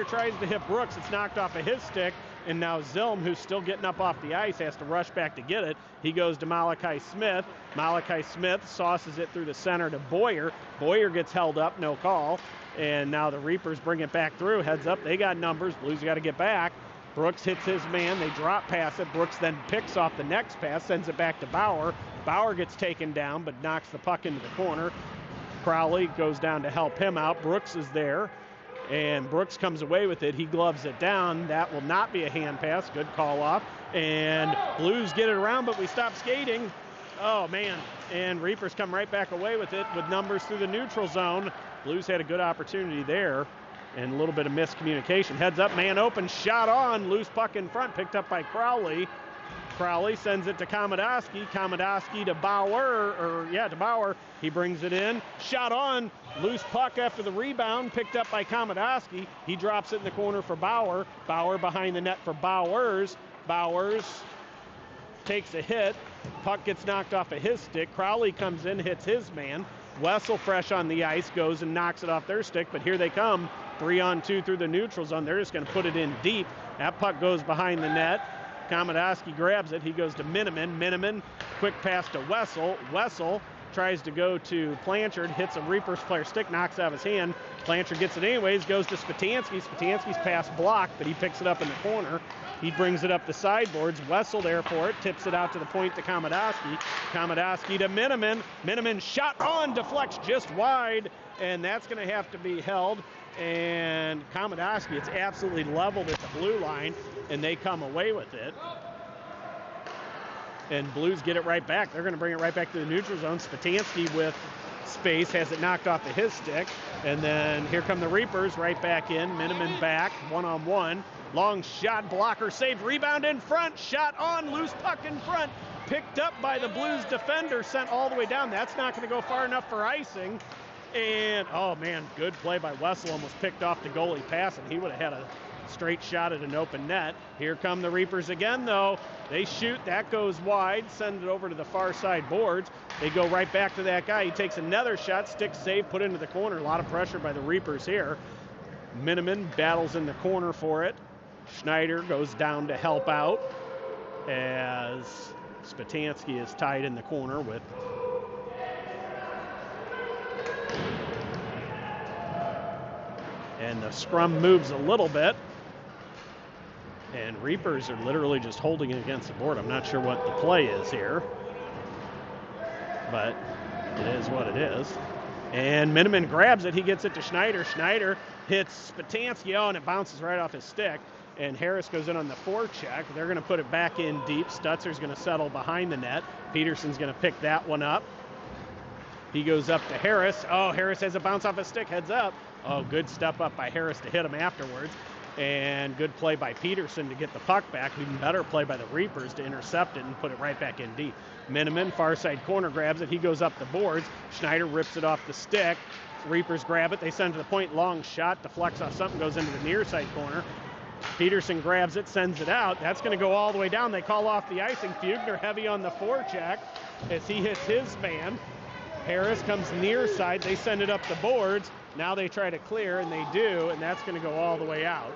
tries to hit Brooks. It's knocked off of his stick. And now Zilm, who's still getting up off the ice, has to rush back to get it. He goes to Malachi Smith. Malachi Smith sauces it through the center to Boyer. Boyer gets held up, no call. And now the Reapers bring it back through. Heads up, they got numbers. Blues got to get back. Brooks hits his man. They drop pass it. Brooks then picks off the next pass, sends it back to Bauer. Bauer gets taken down, but knocks the puck into the corner. Crowley goes down to help him out. Brooks is there. And Brooks comes away with it. He gloves it down. That will not be a hand pass. Good call off. And Blues get it around, but we stop skating. Oh, man. And Reapers come right back away with it with numbers through the neutral zone. Blues had a good opportunity there. And a little bit of miscommunication. Heads up, man open, shot on. Loose puck in front, picked up by Crowley. Crowley sends it to Komodowski. Komodowski to Bauer. He brings it in. Shot on. Loose puck after the rebound. Picked up by Komodowski. He drops it in the corner for Bauer. Bauer behind the net for Bowers. Bowers takes a hit. Puck gets knocked off of his stick. Crowley comes in, hits his man. Wessel fresh on the ice goes and knocks it off their stick. But here they come. 3-on-2 through the neutral zone. They're just going to put it in deep. That puck goes behind the net. Komodowski grabs it. He goes to Miniman. Miniman, quick pass to Wessel. Wessel tries to go to Blanchard, hits a Reapers player stick, knocks it out of his hand. Blanchard gets it anyways, goes to Spatansky. Spatansky's pass blocked, but he picks it up in the corner. He brings it up the sideboards. Wessel there for it, tips it out to the point to Komodowski. Komodowski to Miniman. Miniman shot on, deflects just wide, and that's going to have to be held. And Komodowski, it's absolutely leveled at the blue line, and they come away with it. And Blues get it right back. They're going to bring it right back to the neutral zone. Spatansky with space has it knocked off of his stick. And then here come the Reapers right back in. Miniman back, one-on-one. Long shot, blocker saved, rebound in front, shot on, loose puck in front. Picked up by the Blues defender, sent all the way down. That's not going to go far enough for icing. And, oh man, good play by Wessel, almost picked off the goalie pass, and he would have had a straight shot at an open net. Here come the Reapers again, though. They shoot, that goes wide, send it over to the far side boards. They go right back to that guy. He takes another shot, stick save, put into the corner. A lot of pressure by the Reapers here. Miniman battles in the corner for it. Schneider goes down to help out as Spatansky is tied in the corner with and the scrum moves a little bit. And Reapers are literally just holding it against the board. I'm not sure what the play is here, but it is what it is. And Miniman grabs it. He gets it to Schneider. Schneider hits Spatansky. Oh, and it bounces right off his stick. And Harris goes in on the forecheck. They're going to put it back in deep. Stutzer's going to settle behind the net. Peterson's going to pick that one up. He goes up to Harris. Oh, Harris has a bounce off his stick. Heads up. Oh, good step up by Harris to hit him afterwards. And good play by Peterson to get the puck back. Even better play by the Reapers to intercept it and put it right back in deep. Miniman, far side corner, grabs it. He goes up the boards. Schneider rips it off the stick. Reapers grab it. They send it to the point. Long shot. Deflects off something. Goes into the near side corner. Peterson grabs it, sends it out. That's going to go all the way down. They call off the icing. Fugner heavy on the forecheck as he hits his man. Harris comes near side. They send it up the boards. Now they try to clear, and they do, and that's going to go all the way out.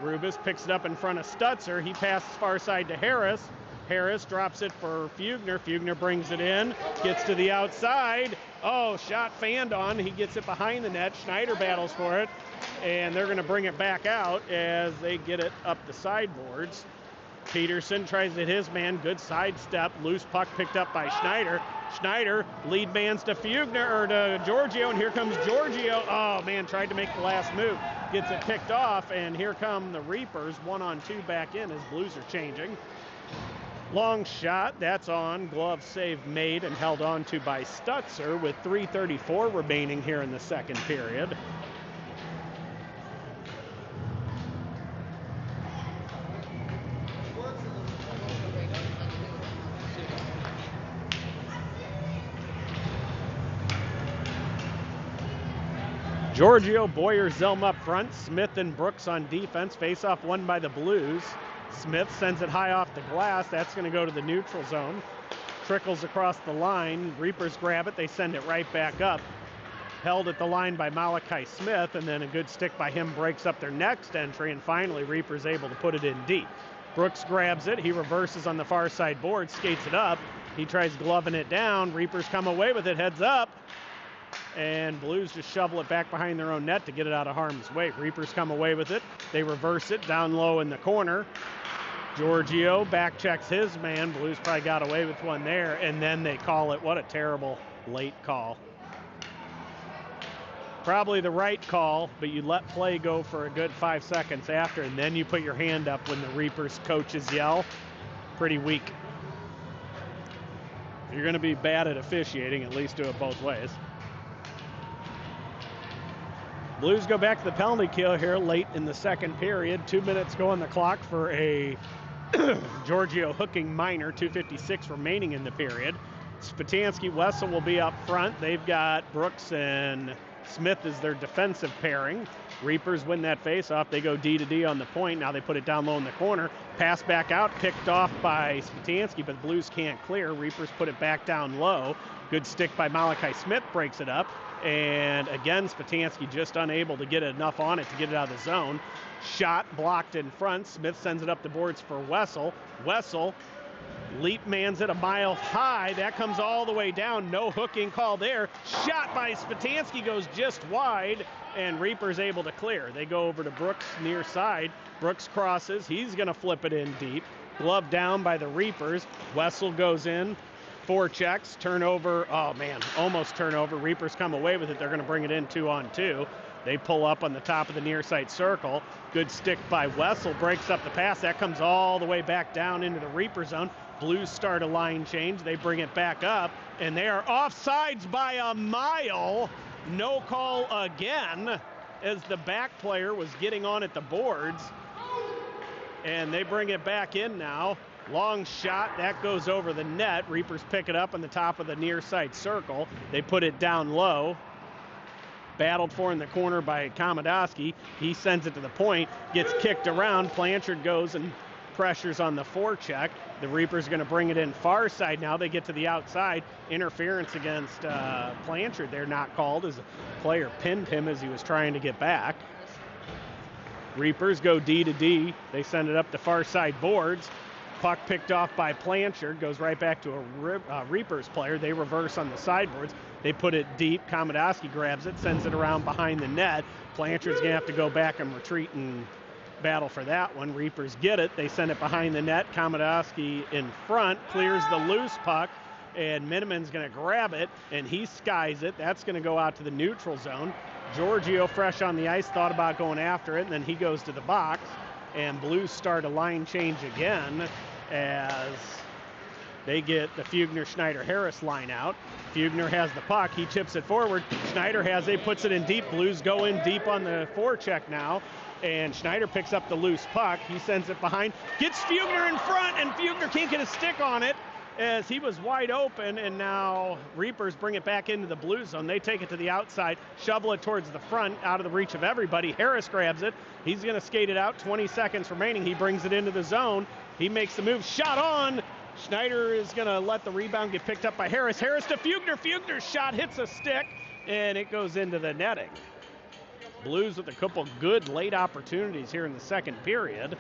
Rubis picks it up in front of Stutzer. He passes far side to Harris. Harris drops it for Fugner. Fugner brings it in, gets to the outside. Oh, shot fanned on. He gets it behind the net. Schneider battles for it, and they're going to bring it back out as they get it up the sideboards. Peterson tries to hit his man. Good sidestep. Loose puck picked up by Schneider. Schneider lead man's to Fugner or to Giorgio, and here comes Giorgio. Oh man, tried to make the last move. Gets it picked off, and here come the Reapers, 1-on-2 back in as Blues are changing. Long shot, that's on. Glove save made and held on to by Stutzer with 3:34 remaining here in the second period. Giorgio, Boyer, Zelm up front. Smith and Brooks on defense. Face-off won by the Blues. Smith sends it high off the glass. That's going to go to the neutral zone. Trickles across the line. Reapers grab it. They send it right back up. Held at the line by Malachi Smith, and then a good stick by him breaks up their next entry, and finally Reapers able to put it in deep. Brooks grabs it. He reverses on the far side board, skates it up. He tries gloving it down. Reapers come away with it, heads up. And Blues just shovel it back behind their own net to get it out of harm's way. Reapers come away with it. They reverse it down low in the corner. Giorgio back checks his man. Blues probably got away with one there, and then they call it. What a terrible late call. Probably the right call, but you let play go for a good 5 seconds after, and then you put your hand up when the Reapers coaches yell. Pretty weak. If you're going to be bad at officiating, at least do it both ways. Blues go back to the penalty kill here late in the second period. 2 minutes go on the clock for a Giorgio hooking minor. 2:56 remaining in the period. Spatansky, Wessel will be up front. They've got Brooks and Smith as their defensive pairing. Reapers win that face-off. They go D to D on the point. Now they put it down low in the corner. Pass back out, picked off by Spatansky, but the Blues can't clear. Reapers put it back down low. Good stick by Malachi Smith, breaks it up. And again, Spatansky just unable to get enough on it to get it out of the zone. Shot blocked in front. Smith sends it up the boards for Wessel. Wessel Leap man's it a mile high. That comes all the way down. No hooking call there. Shot by Spatansky goes just wide, and Reaper's able to clear. They go over to Brooks near side. Brooks crosses. He's going to flip it in deep. Glove down by the Reapers. Wessel goes in. 4 checks. Turnover. Oh, man. Almost turnover. Reapers come away with it. They're going to bring it in 2-on-2. They pull up on the top of the near side circle. Good stick by Wessel. Breaks up the pass. That comes all the way back down into the Reaper zone. Blues start a line change. They bring it back up, and they are offsides by a mile. No call again as the back player was getting on at the boards. And they bring it back in now. Long shot. That goes over the net. Reapers pick it up on the top of the near side circle. They put it down low. Battled for in the corner by Komodowski. He sends it to the point, gets kicked around. Blanchard goes and pressures on the forecheck. The Reapers going to bring it in far side now. They get to the outside. Interference against Blanchard. They're not called as a player pinned him as he was trying to get back. Reapers go D to D. They send it up the far side boards. Puck picked off by Blanchard, goes right back to a Reapers player. They reverse on the sideboards. They put it deep. Komodowski grabs it, sends it around behind the net. Blanchard's going to have to go back and retreat and battle for that one. Reapers get it. They send it behind the net. Komodowski in front, clears the loose puck, and Miniman's going to grab it, and he skies it. That's going to go out to the neutral zone. Giorgio, fresh on the ice, thought about going after it, and then he goes to the box, and Blues start a line change again as they get the Fugner-Schneider-Harris line out. Fugner has the puck. He chips it forward. Schneider has it, puts it in deep. Blues go in deep on the forecheck now, and Schneider picks up the loose puck. He sends it behind, gets Fugner in front, and Fugner can't get a stick on it as he was wide open, and now Reapers bring it back into the Blue zone. They take it to the outside, shovel it towards the front, out of the reach of everybody. Harris grabs it. He's going to skate it out. 20 seconds remaining. He brings it into the zone. He makes the move. Shot on. Schneider is going to let the rebound get picked up by Harris. Harris to Fugner. Fugner's shot hits a stick, and it goes into the netting. Blues with a couple good late opportunities here in the second period.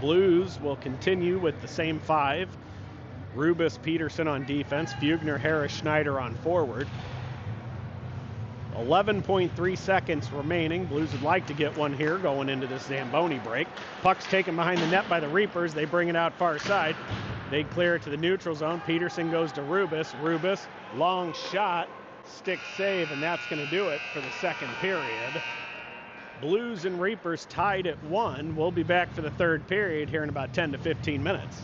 Blues will continue with the same 5. Rubis, Peterson on defense. Fugner, Harris, Schneider on forward. 11.3 seconds remaining. Blues would like to get one here going into this Zamboni break. Puck's taken behind the net by the Reapers. They bring it out far side. They clear it to the neutral zone. Peterson goes to Rubis. Rubis, long shot, stick save, and that's going to do it for the second period. Blues and Reapers tied at 1. We'll be back for the third period here in about 10 to 15 minutes.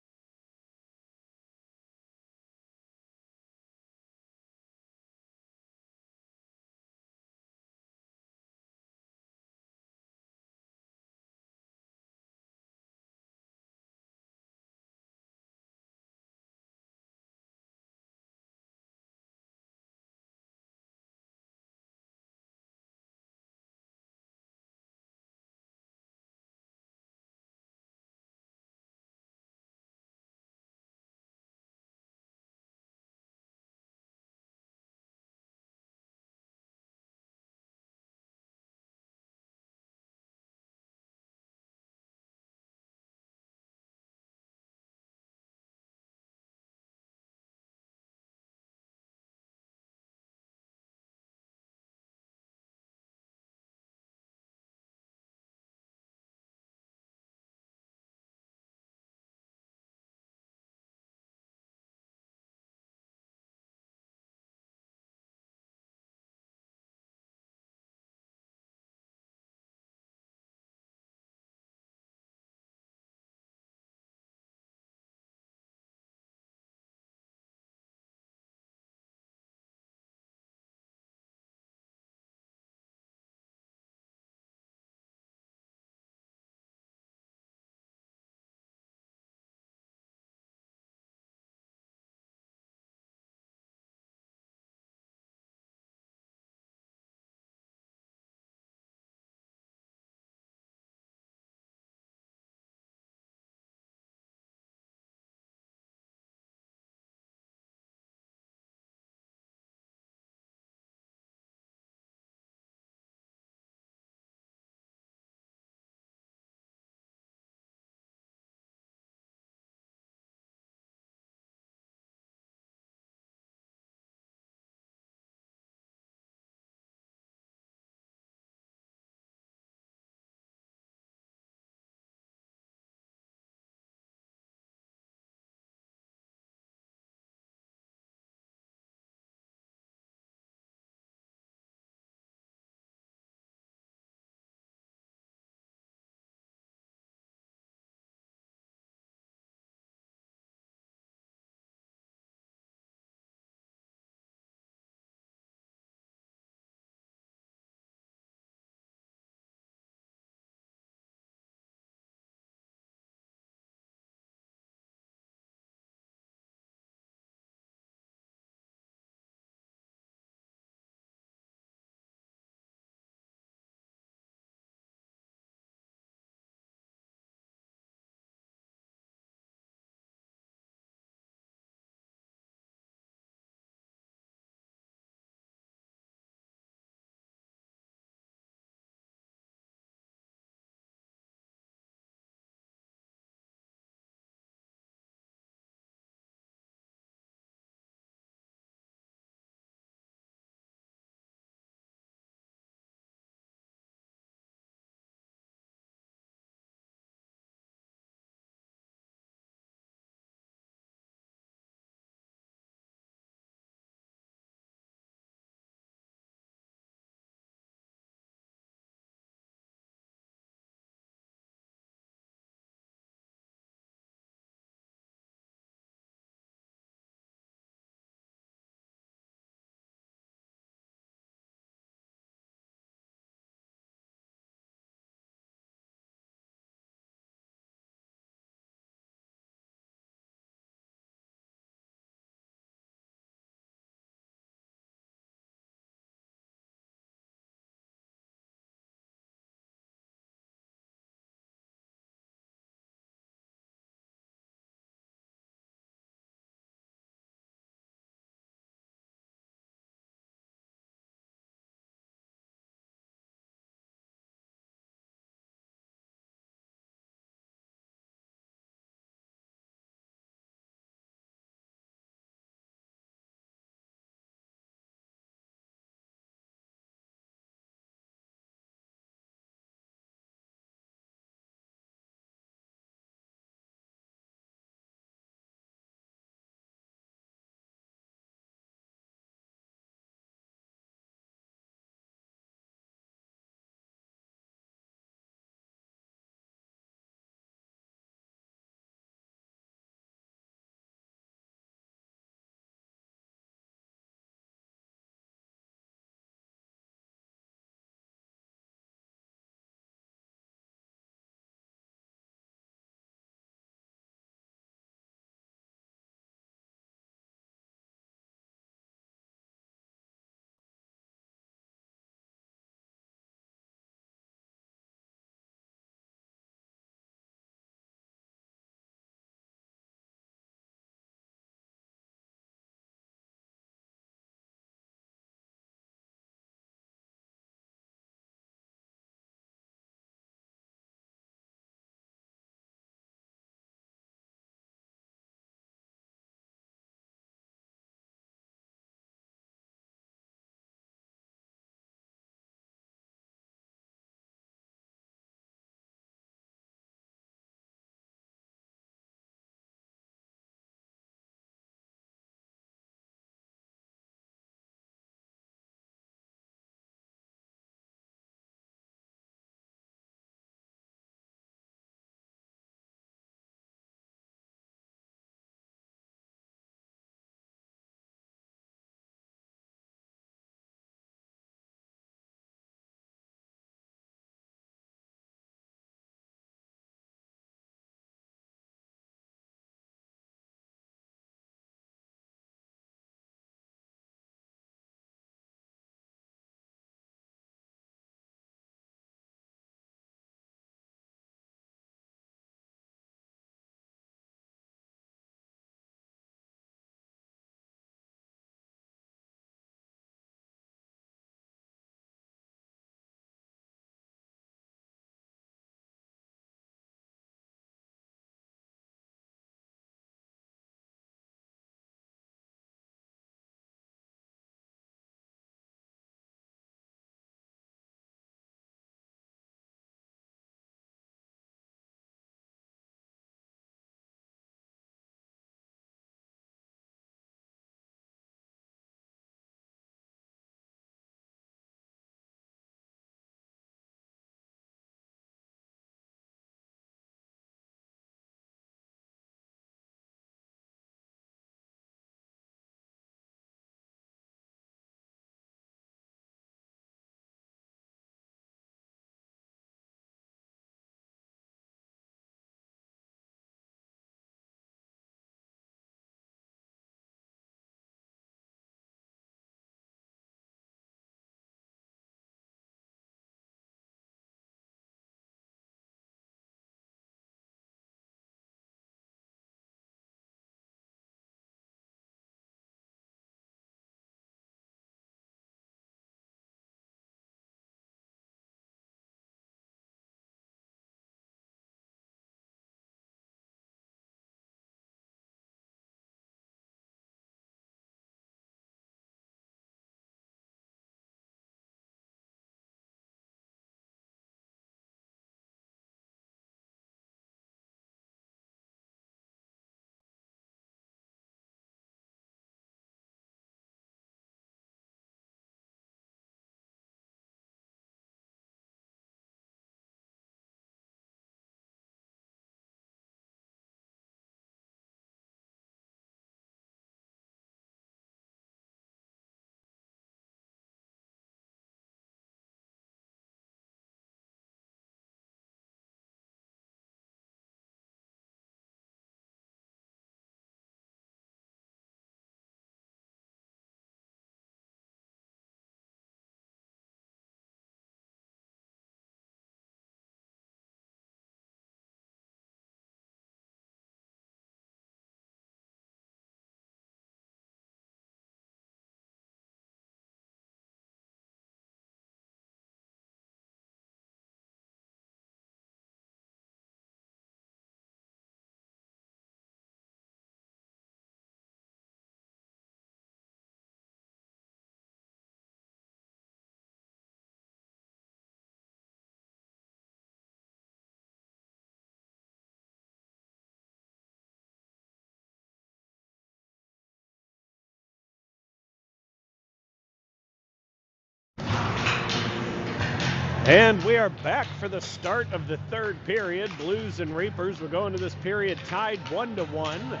And we are back for the start of the third period. Blues and Reapers will go into this period tied 1-1.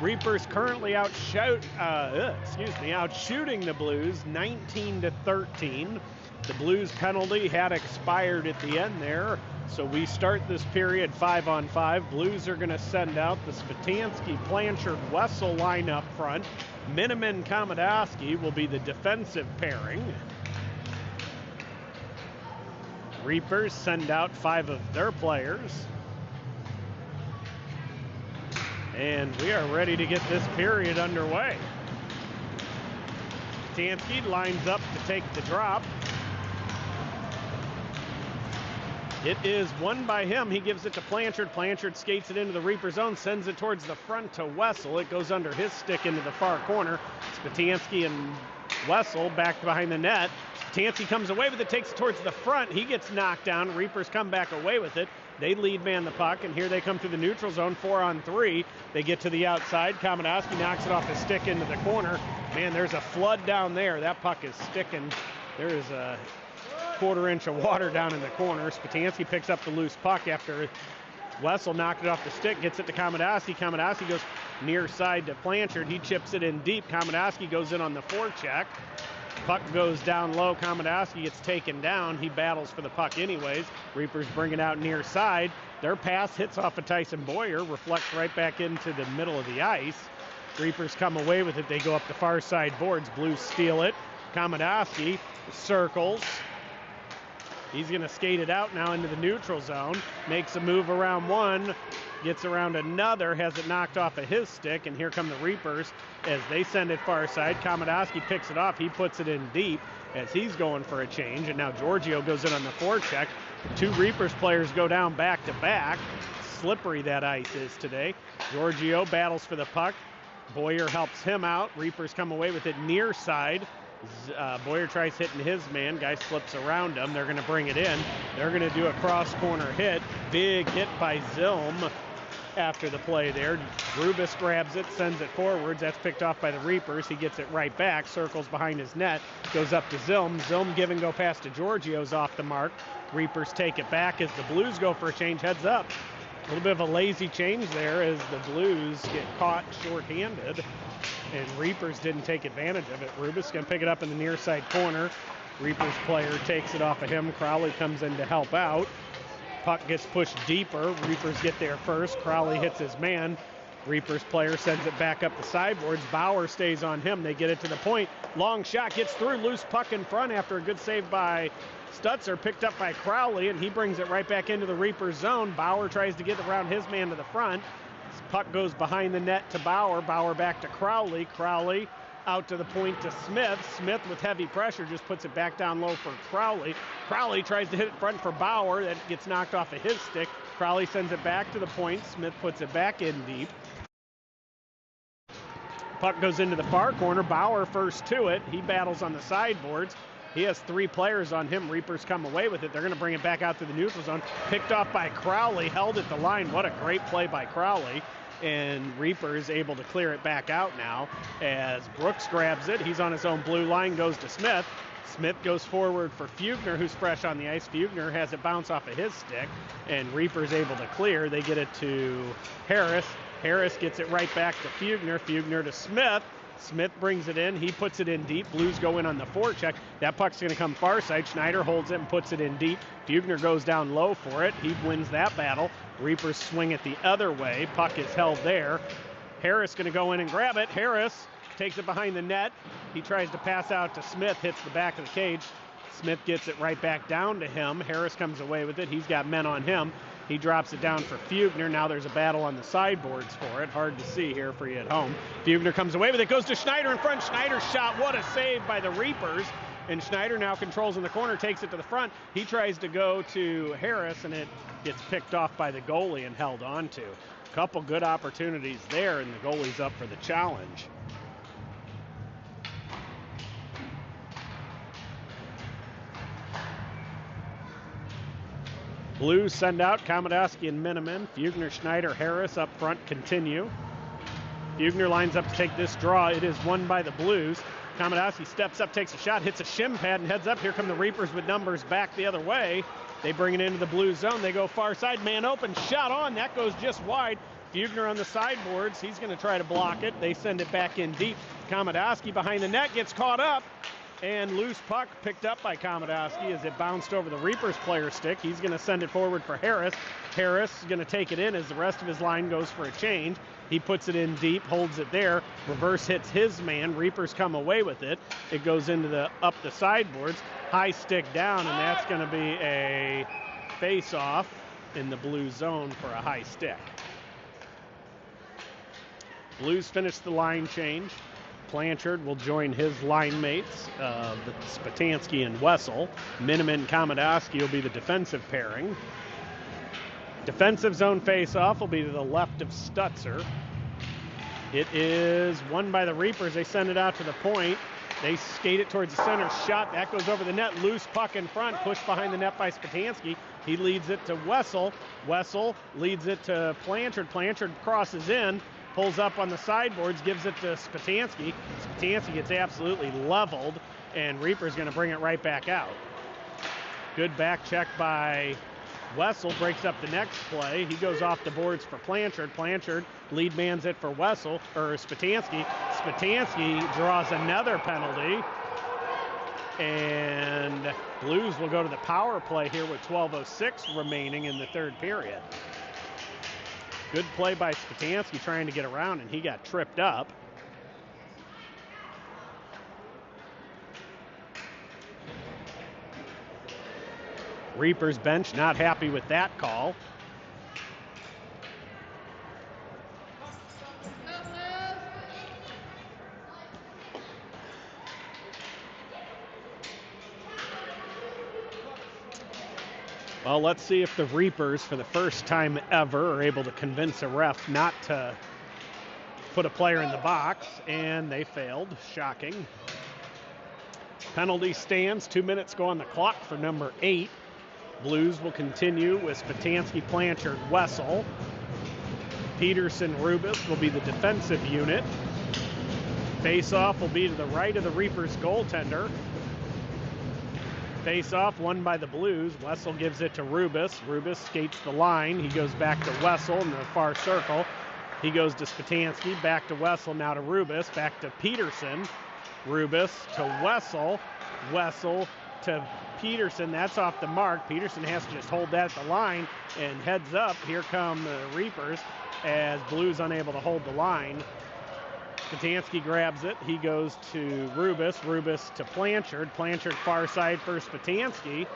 Reapers currently outshooting the Blues 19-13. The Blues penalty had expired at the end there, so we start this period 5-on-5. Blues are going to send out the Spitansky, Blanchard, Wessel line up front. Miniman, Komodowski will be the defensive pairing. Reapers send out 5 of their players. And we are ready to get this period underway. Spitansky lines up to take the drop. It is won by him. He gives it to Blanchard. Blanchard skates it into the Reaper zone, sends it towards the front to Wessel. It goes under his stick into the far corner. Spitansky and Wessel back behind the net. Spitansky comes away with it, takes it towards the front. He gets knocked down. Reapers come back away with it. They lead man the puck, and here they come through the neutral zone, 4-on-3. They get to the outside. Komodowski knocks it off his stick into the corner. Man, there's a flood down there. That puck is sticking. There is a quarter-inch of water down in the corner. Spitansky picks up the loose puck after Wessel knocked it off the stick, gets it to Komodowski. Komodowski goes near side to Blanchard. He chips it in deep. Komodowski goes in on the forecheck. Puck goes down low. Komodowski gets taken down. He battles for the puck anyways. Reapers bring it out near side. Their pass hits off of Tyson Boyer, reflects right back into the middle of the ice. Reapers come away with it. They go up the far side boards. Blues steal it. Komodowski circles. He's going to skate it out now into the neutral zone. Makes a move around one. Gets around another. Has it knocked off of his stick. And here come the Reapers as they send it far side. Komodowski picks it off. He puts it in deep as he's going for a change. And now Giorgio goes in on the forecheck. 2 Reapers players go down back to back. Slippery that ice is today. Giorgio battles for the puck. Boyer helps him out. Reapers come away with it near side. Boyer tries hitting his man. Guy slips around him. They're going to bring it in. They're going to do a cross-corner hit. Big hit by Zilm after the play there. Rubis grabs it, sends it forwards. That's picked off by the Reapers. He gets it right back, circles behind his net, goes up to Zilm. Zilm give and go pass to Giorgio's off the mark. Reapers take it back as the Blues go for a change. Heads up. A little bit of a lazy change there as the Blues get caught shorthanded, and Reapers didn't take advantage of it. Rubis going to pick it up in the near side corner. Reapers player takes it off of him. Crowley comes in to help out. Puck gets pushed deeper. Reapers get there first. Crowley hits his man. Reapers player sends it back up the sideboards. Bauer stays on him. They get it to the point. Long shot gets through. Loose puck in front after a good save by Stutzer, picked up by Crowley, and he brings it right back into the Reapers zone. Bauer tries to get around his man to the front. Puck goes behind the net to Bauer. Bauer back to Crowley. Crowley out to the point to Smith. Smith with heavy pressure just puts it back down low for Crowley. Crowley tries to hit it front for Bauer. That gets knocked off of his stick. Crowley sends it back to the point. Smith puts it back in deep. Puck goes into the far corner. Bauer first to it. He battles on the sideboards. He has 3 players on him. Reapers come away with it. They're going to bring it back out to the neutral zone. Picked off by Crowley, held at the line. What a great play by Crowley. And Reapers able to clear it back out now as Brooks grabs it. He's on his own blue line, goes to Smith. Smith goes forward for Fugner, who's fresh on the ice. Fugner has it bounce off of his stick, and Reapers able to clear. They get it to Harris. Harris gets it right back to Fugner. Fugner to Smith. Smith brings it in. He puts it in deep. Blues go in on the forecheck. That puck's going to come far side. Schneider holds it and puts it in deep. Fugner goes down low for it. He wins that battle. Reapers swing it the other way. Puck is held there. Harris going to go in and grab it. Harris takes it behind the net. He tries to pass out to Smith. Hits the back of the cage. Smith gets it right back down to him. Harris comes away with it. He's got men on him. He drops it down for Fugner. Now there's a battle on the sideboards for it. Hard to see here for you at home. Fugner comes away with it. Goes to Schneider in front. Schneider's shot. What a save by the Reapers. And Schneider now controls in the corner. Takes it to the front. He tries to go to Harris, and it gets picked off by the goalie and held on to. A couple good opportunities there, and the goalie's up for the challenge. Blues send out Komodowski and Miniman. Fugner, Schneider, Harris up front continue. Fugner lines up to take this draw. It is won by the Blues. Kamadowski steps up, takes a shot, hits a shin pad, and heads up. Here come the Reapers with numbers back the other way. They bring it into the blue zone. They go far side. Man open, shot on. That goes just wide. Fugner on the sideboards. He's going to try to block it. They send it back in deep. Kamadowski behind the net gets caught up. And loose puck picked up by Kamadowski as it bounced over the Reapers player stick. He's going to send it forward for Harris. Harris is going to take it in as the rest of his line goes for a change. He puts it in deep, holds it there. Reverse hits his man. Reapers come away with it. It goes into up the sideboards. High stick down, and that's going to be a face-off in the blue zone for a high stick. Blues finish the line change. Blanchard will join his line mates, Spatansky and Wessel. Miniman Kamadowski will be the defensive pairing. Defensive zone face-off will be to the left of Stutzer. It is won by the Reapers. They send it out to the point. They skate it towards the center. Shot. That goes over the net. Loose puck in front. Pushed behind the net by Spatansky. He leads it to Wessel. Wessel leads it to Blanchard. Blanchard crosses in. Pulls up on the sideboards, gives it to Spatansky. Spatansky gets absolutely leveled, and Reaper's going to bring it right back out. Good back check by Wessel, breaks up the next play. He goes off the boards for Blanchard. Blanchard lead mans it for Wessel, or Spatansky. Spatansky draws another penalty, and Blues will go to the power play here with 12:06 remaining in the third period. Good play by Spatansky trying to get around, and he got tripped up. Reapers bench not happy with that call. Well, let's see if the Reapers, for the first time ever, are able to convince a ref not to put a player in the box, and they failed. Shocking. Penalty stands. 2 minutes go on the clock for number 8. Blues will continue with Spatansky, Blanchard, Wessel. Peterson, Rubis will be the defensive unit. Face-off will be to the right of the Reapers goaltender. Face-off won by the Blues. Wessel gives it to Rubis. Rubis skates the line. He goes back to Wessel in the far circle. He goes to Spatansky, back to Wessel, now to Rubis, back to Peterson. Rubis to Wessel. Wessel to Peterson. That's off the mark. Peterson has to just hold that at the line and heads up. Here come the Reapers as Blues unable to hold the line. Spatansky grabs it. He goes to Rubis. Rubis to Blanchard. Blanchard far side for Spatansky.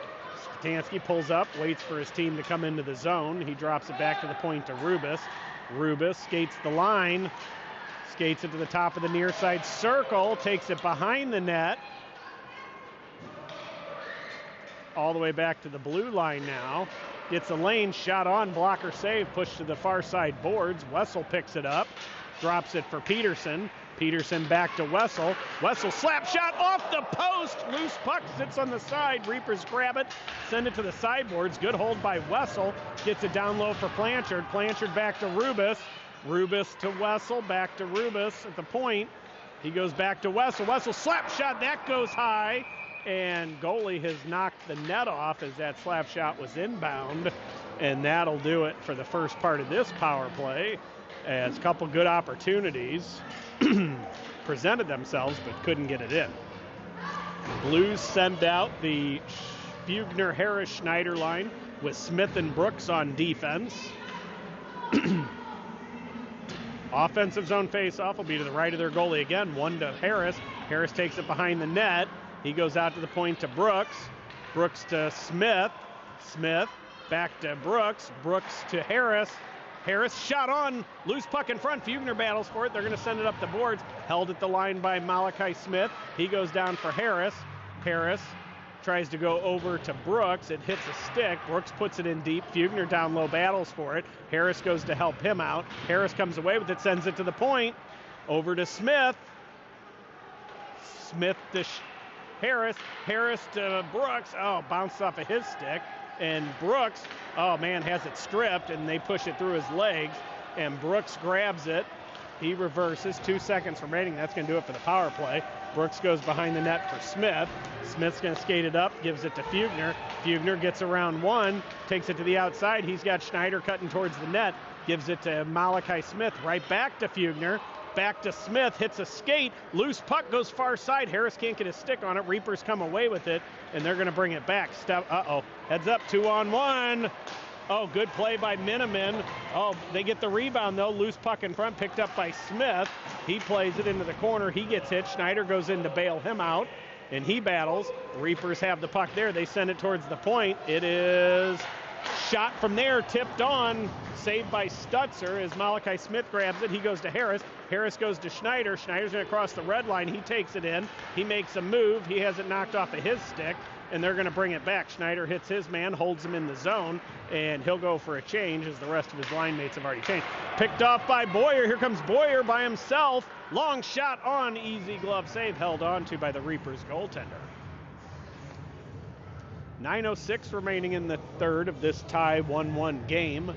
Spatansky pulls up, waits for his team to come into the zone. He drops it back to the point to Rubis. Rubis skates the line. Skates it to the top of the near side circle. Takes it behind the net. All the way back to the blue line now. Gets a lane, shot on, blocker save, pushed to the far side boards. Wessel picks it up. Drops it for Peterson. Peterson back to Wessel. Wessel slap shot off the post. Loose puck sits on the side. Reapers grab it. Send it to the sideboards. Good hold by Wessel. Gets it down low for Blanchard. Blanchard back to Rubis. Rubis to Wessel. Back to Rubis at the point. He goes back to Wessel. Wessel slap shot. That goes high. And goalie has knocked the net off as that slap shot was inbound. And that'll do it for the first part of this power play. As a couple good opportunities presented themselves but couldn't get it in. Blues send out the Fugner, Harris, Schneider line with Smith and Brooks on defense. Offensive zone face-off will be to the right of their goalie again. One to Harris. Harris takes it behind the net. He goes out to the point to Brooks. Brooks to Smith. Smith back to Brooks. Brooks to Harris. Harris shot on, loose puck in front. Fugner battles for it. They're going to send it up the boards. Held at the line by Malachi Smith. He goes down for Harris. Harris tries to go over to Brooks. It hits a stick. Brooks puts it in deep. Fugner down low battles for it. Harris goes to help him out. Harris comes away with it, sends it to the point. Over to Smith. Smith to Harris. Harris to Brooks. Oh, bounced off of his stick. And Brooks, oh man, has it stripped, and they push it through his legs. And Brooks grabs it He reverses. 2 seconds remaining. That's going to do it for the power play. Brooks goes behind the net for Smith. Smith's going to skate it up, gives it to Fugner. Fugner gets around one, takes it to the outside. He's got Schneider cutting towards the net, gives it to Malachi Smith. Right back to Fugner. Back to Smith, hits a skate. Loose puck goes far side. Harris can't get his stick on it. Reapers come away with it, and they're going to bring it back. Heads up, 2-on-1. Oh, good play by Miniman. Oh, they get the rebound, though. Loose puck in front, picked up by Smith. He plays it into the corner. He gets hit. Schneider goes in to bail him out, and he battles. Reapers have the puck there. They send it towards the point. It is shot from there, tipped on, saved by Stutzer as Malachi Smith grabs it. He goes to Harris. Harris goes to Schneider. Schneider's going to cross the red line. He takes it in. He makes a move. He has it knocked off of his stick, and they're going to bring it back. Schneider hits his man, holds him in the zone, and he'll go for a change as the rest of his line mates have already changed. Picked off by Boyer. Here comes Boyer by himself. Long shot on, easy glove save, held on to by the Reapers goaltender. 9:06 remaining in the third of this tie 1-1 game.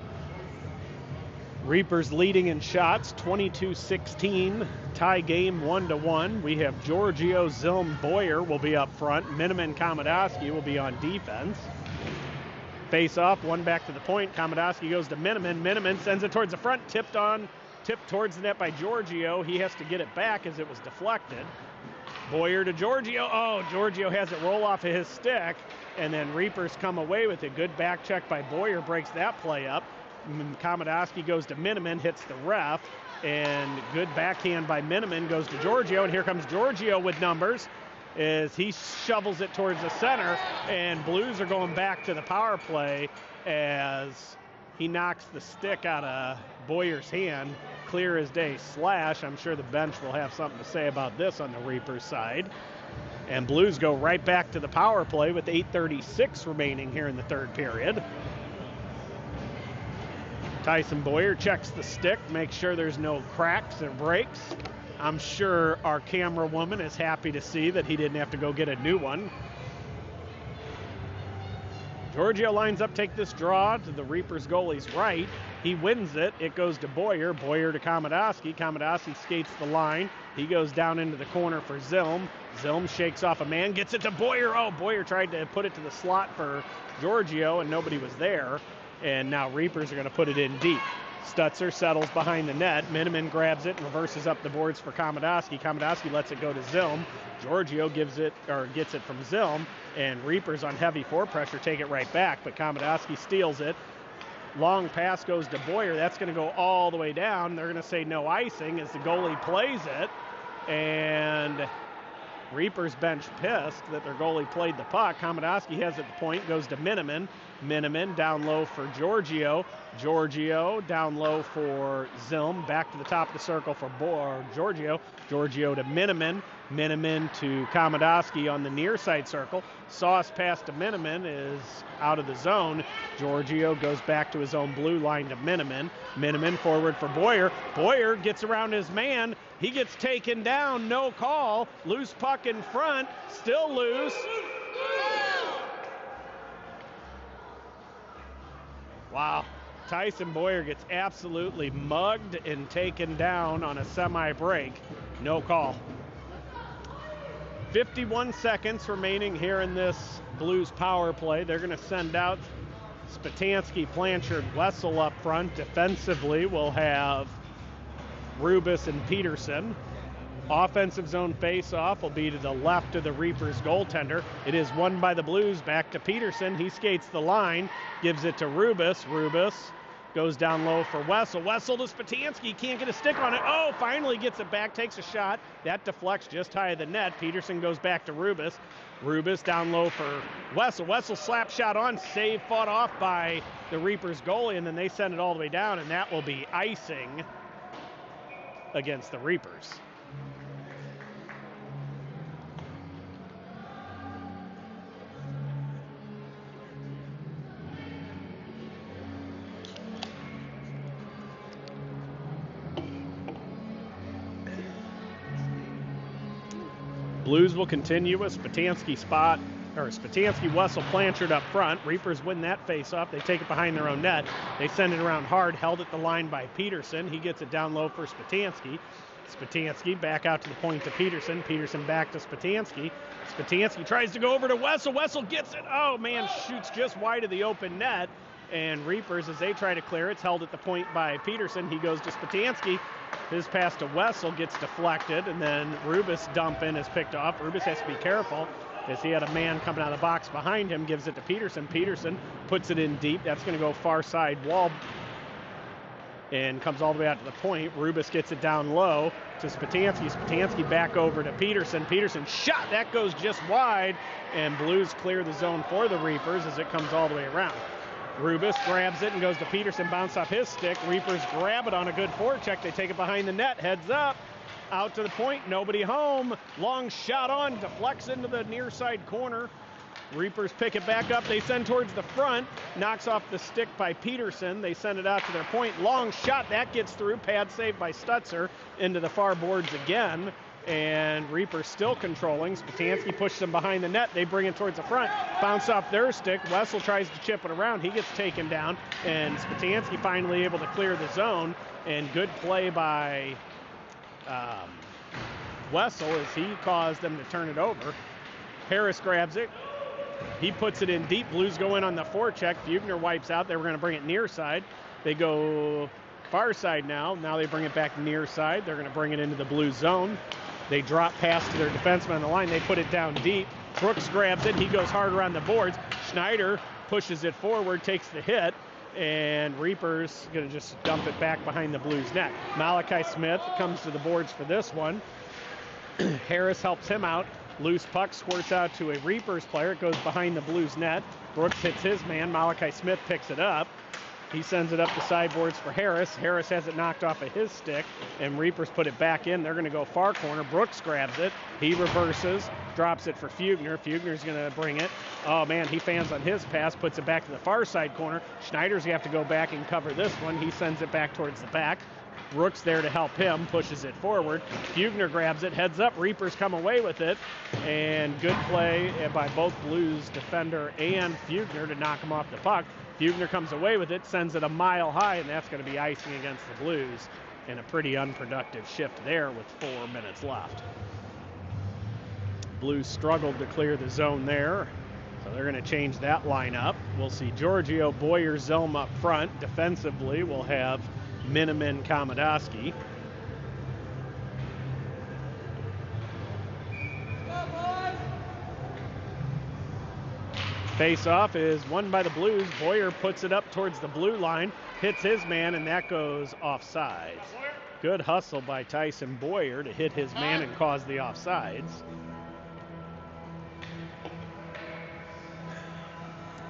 Reapers leading in shots, 22-16. Tie game 1-1. We have Giorgio, Zilm, Boyer will be up front. Miniman, Komodowski will be on defense. Face off, one back to the point. Komodowski goes to Miniman. Miniman sends it towards the front, tipped towards the net by Giorgio. He has to get it back as it was deflected. Boyer to Giorgio. Oh, Giorgio has it roll off of his stick, and then Reapers come away with it. Good back check by Boyer, breaks that play up. Komodowski goes to Miniman, hits the ref, and good backhand by Miniman goes to Giorgio, and here comes Giorgio with numbers as he shovels it towards the center, and Blues are going back to the power play as he knocks the stick out of Boyer's hand. Clear as day slash. I'm sure the bench will have something to say about this on the Reapers side. And Blues go right back to the power play with 8:36 remaining here in the third period. Tyson Boyer checks the stick, makes sure there's no cracks or breaks. I'm sure our camera woman is happy to see that he didn't have to go get a new one. Giorgio lines up, take this draw to the Reapers goalie's right. He wins it. It goes to Boyer. Boyer to Komodowski. Komodowski skates the line. He goes down into the corner for Zilm. Zilm shakes off a man, gets it to Boyer. Oh, Boyer tried to put it to the slot for Giorgio, and nobody was there. And now Reapers are going to put it in deep. Stutzer settles behind the net. Miniman grabs it and reverses up the boards for Komodowski. Komodowski lets it go to Zilm. Giorgio gets it from Zilm, and Reapers on heavy forepressure take it right back, but Komodowski steals it. Long pass goes to Boyer. That's going to go all the way down. They're going to say no icing as the goalie plays it, and Reapers bench pissed that their goalie played the puck. Komodowski has it at the point, goes to Miniman. Miniman down low for Giorgio. Giorgio down low for Zilm. Back to the top of the circle for Giorgio. Giorgio to Miniman. Miniman to Komodowski on the near side circle. Sauce pass to Miniman is out of the zone. Giorgio goes back to his own blue line to Miniman. Miniman forward for Boyer. Boyer gets around his man. He gets taken down. No call. Loose puck in front. Still loose. Wow. Tyson Boyer gets absolutely mugged and taken down on a semi-break. No call. 51 seconds remaining here in this Blues power play. They're going to send out Spatansky, Blanchard, Wessel up front. Defensively, we'll have Rubis and Peterson. Offensive zone face-off will be to the left of the Reapers goaltender. It is won by the Blues. Back to Peterson. He skates the line, gives it to Rubis. Rubis goes down low for Wessel. Wessel to Spatansky. Can't get a stick on it. Oh, finally gets it back, takes a shot. That deflects just high of the net. Peterson goes back to Rubis. Rubis down low for Wessel. Wessel slap shot on. Save fought off by the Reapers goalie, and then they send it all the way down, and that will be icing against the Reapers. Blues will continue with Spatansky spot Spatansky, Wessel, Blanchard up front. Reapers win that face-off. They take it behind their own net. They send it around hard, held at the line by Peterson. He gets it down low for Spatansky. Spatansky back out to the point to Peterson. Peterson back to Spatansky. Spatansky tries to go over to Wessel. Wessel gets it. Oh, man, shoots just wide of the open net. And Reapers, as they try to clear, it's held at the point by Peterson. He goes to Spatansky. His pass to Wessel gets deflected, and then Rubis dump in is picked off. Rubis has to be careful as he had a man coming out of the box behind him, gives it to Peterson. Peterson puts it in deep. That's going to go far side wall and comes all the way out to the point. Rubis gets it down low to Spatansky. Spatansky back over to Peterson. Peterson shot. That goes just wide, and Blues clear the zone for the Reapers as it comes all the way around. Rubis grabs it and goes to Peterson, bounce off his stick. Reapers grab it on a good forecheck. They take it behind the net, heads up, out to the point, nobody home. Long shot on, deflects into the near side corner. Reapers pick it back up. They send towards the front, knocks off the stick by Peterson. They send it out to their point. Long shot, that gets through. Pad save by Stutzer into the far boards again. And Reapers still controlling. Spatansky pushes them behind the net. They bring it towards the front. Bounce off their stick. Wessel tries to chip it around. He gets taken down. And Spatansky finally able to clear the zone. And good play by Wessel as he caused them to turn it over. Harris grabs it. He puts it in deep. Blues go in on the forecheck. Fugner wipes out. They were going to bring it near side. They go far side now. Now they bring it back near side. They're going to bring it into the Blues zone. They drop pass to their defenseman on the line. They put it down deep. Brooks grabs it. He goes hard around the boards. Schneider pushes it forward, takes the hit, and Reapers going to just dump it back behind the Blues net. Malachi Smith comes to the boards for this one. Harris helps him out. Loose puck squirts out to a Reapers player. It goes behind the Blues net. Brooks hits his man. Malachi Smith picks it up. He sends it up the sideboards for Harris. Harris has it knocked off of his stick, and Reapers put it back in. They're going to go far corner. Brooks grabs it. He reverses, drops it for Fugner. Fugner's going to bring it. Oh, man, he fans on his pass, puts it back to the far side corner. Schneider's going to have to go back and cover this one. He sends it back towards the back. Brooks there to help him, pushes it forward. Fugner grabs it, heads up. Reapers come away with it, and good play by both Blues defender and Fugner to knock him off the puck. Fugner comes away with it, sends it a mile high, and that's going to be icing against the Blues. And a pretty unproductive shift there with 4 minutes left. Blues struggled to clear the zone there, so they're going to change that lineup. We'll see Giorgio, Boyer, Zilm up front. Defensively, we'll have Miniman, Komodowski. Face-off is won by the Blues. Boyer puts it up towards the blue line, hits his man, and that goes offsides. Good hustle by Tyson Boyer to hit his man and cause the offsides.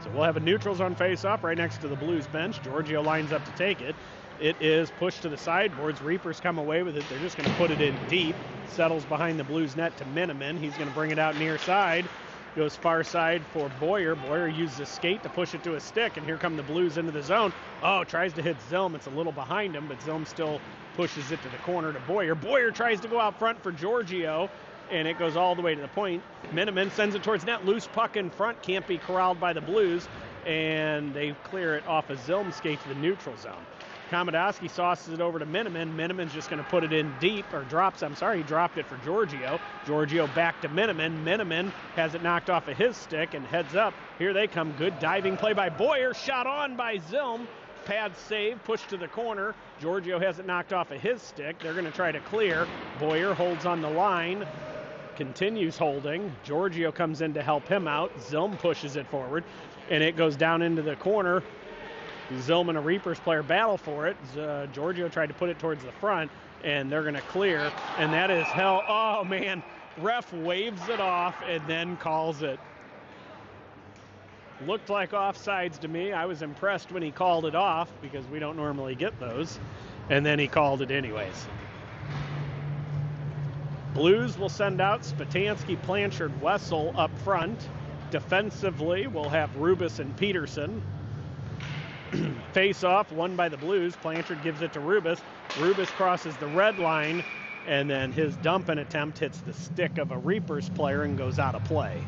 So we'll have a neutral zone face-off right next to the Blues bench. Giorgio lines up to take it. It is pushed to the sideboards. Reapers come away with it. They're just going to put it in deep. Settles behind the Blues net to Miniman. He's going to bring it out near side. Goes far side for Boyer. Boyer uses a skate to push it to a stick, and here come the Blues into the zone. Oh, tries to hit Zilm. It's a little behind him, but Zilm still pushes it to the corner to Boyer. Boyer tries to go out front for Giorgio, and it goes all the way to the point. Miniman sends it towards net. Loose puck in front. Can't be corralled by the Blues, and they clear it off a Zilm skate to the neutral zone. Komodowski sauces it over to Miniman. Miniman's just going to put it in deep, or drops, I'm sorry, he dropped it for Giorgio. Giorgio back to Miniman. Miniman has it knocked off of his stick and heads up. Here they come. Good diving play by Boyer. Shot on by Zilm. Pad save, pushed to the corner. Giorgio has it knocked off of his stick. They're going to try to clear. Boyer holds on the line. Continues holding. Giorgio comes in to help him out. Zilm pushes it forward, and it goes down into the corner. Zilm and a Reapers player battle for it. Giorgio tried to put it towards the front, and they're going to clear, and that is hell. Oh, man. Ref waves it off and then calls it. Looked like offsides to me. I was impressed when he called it off because we don't normally get those, and then he called it anyways. Blues will send out Spatansky, Blanchard, Wessel up front. Defensively, we'll have Rubis and Peterson. Face-off, won by the Blues. Blanchard gives it to Rubis. Rubis crosses the red line, and then his dumping attempt hits the stick of a Reapers player and goes out of play.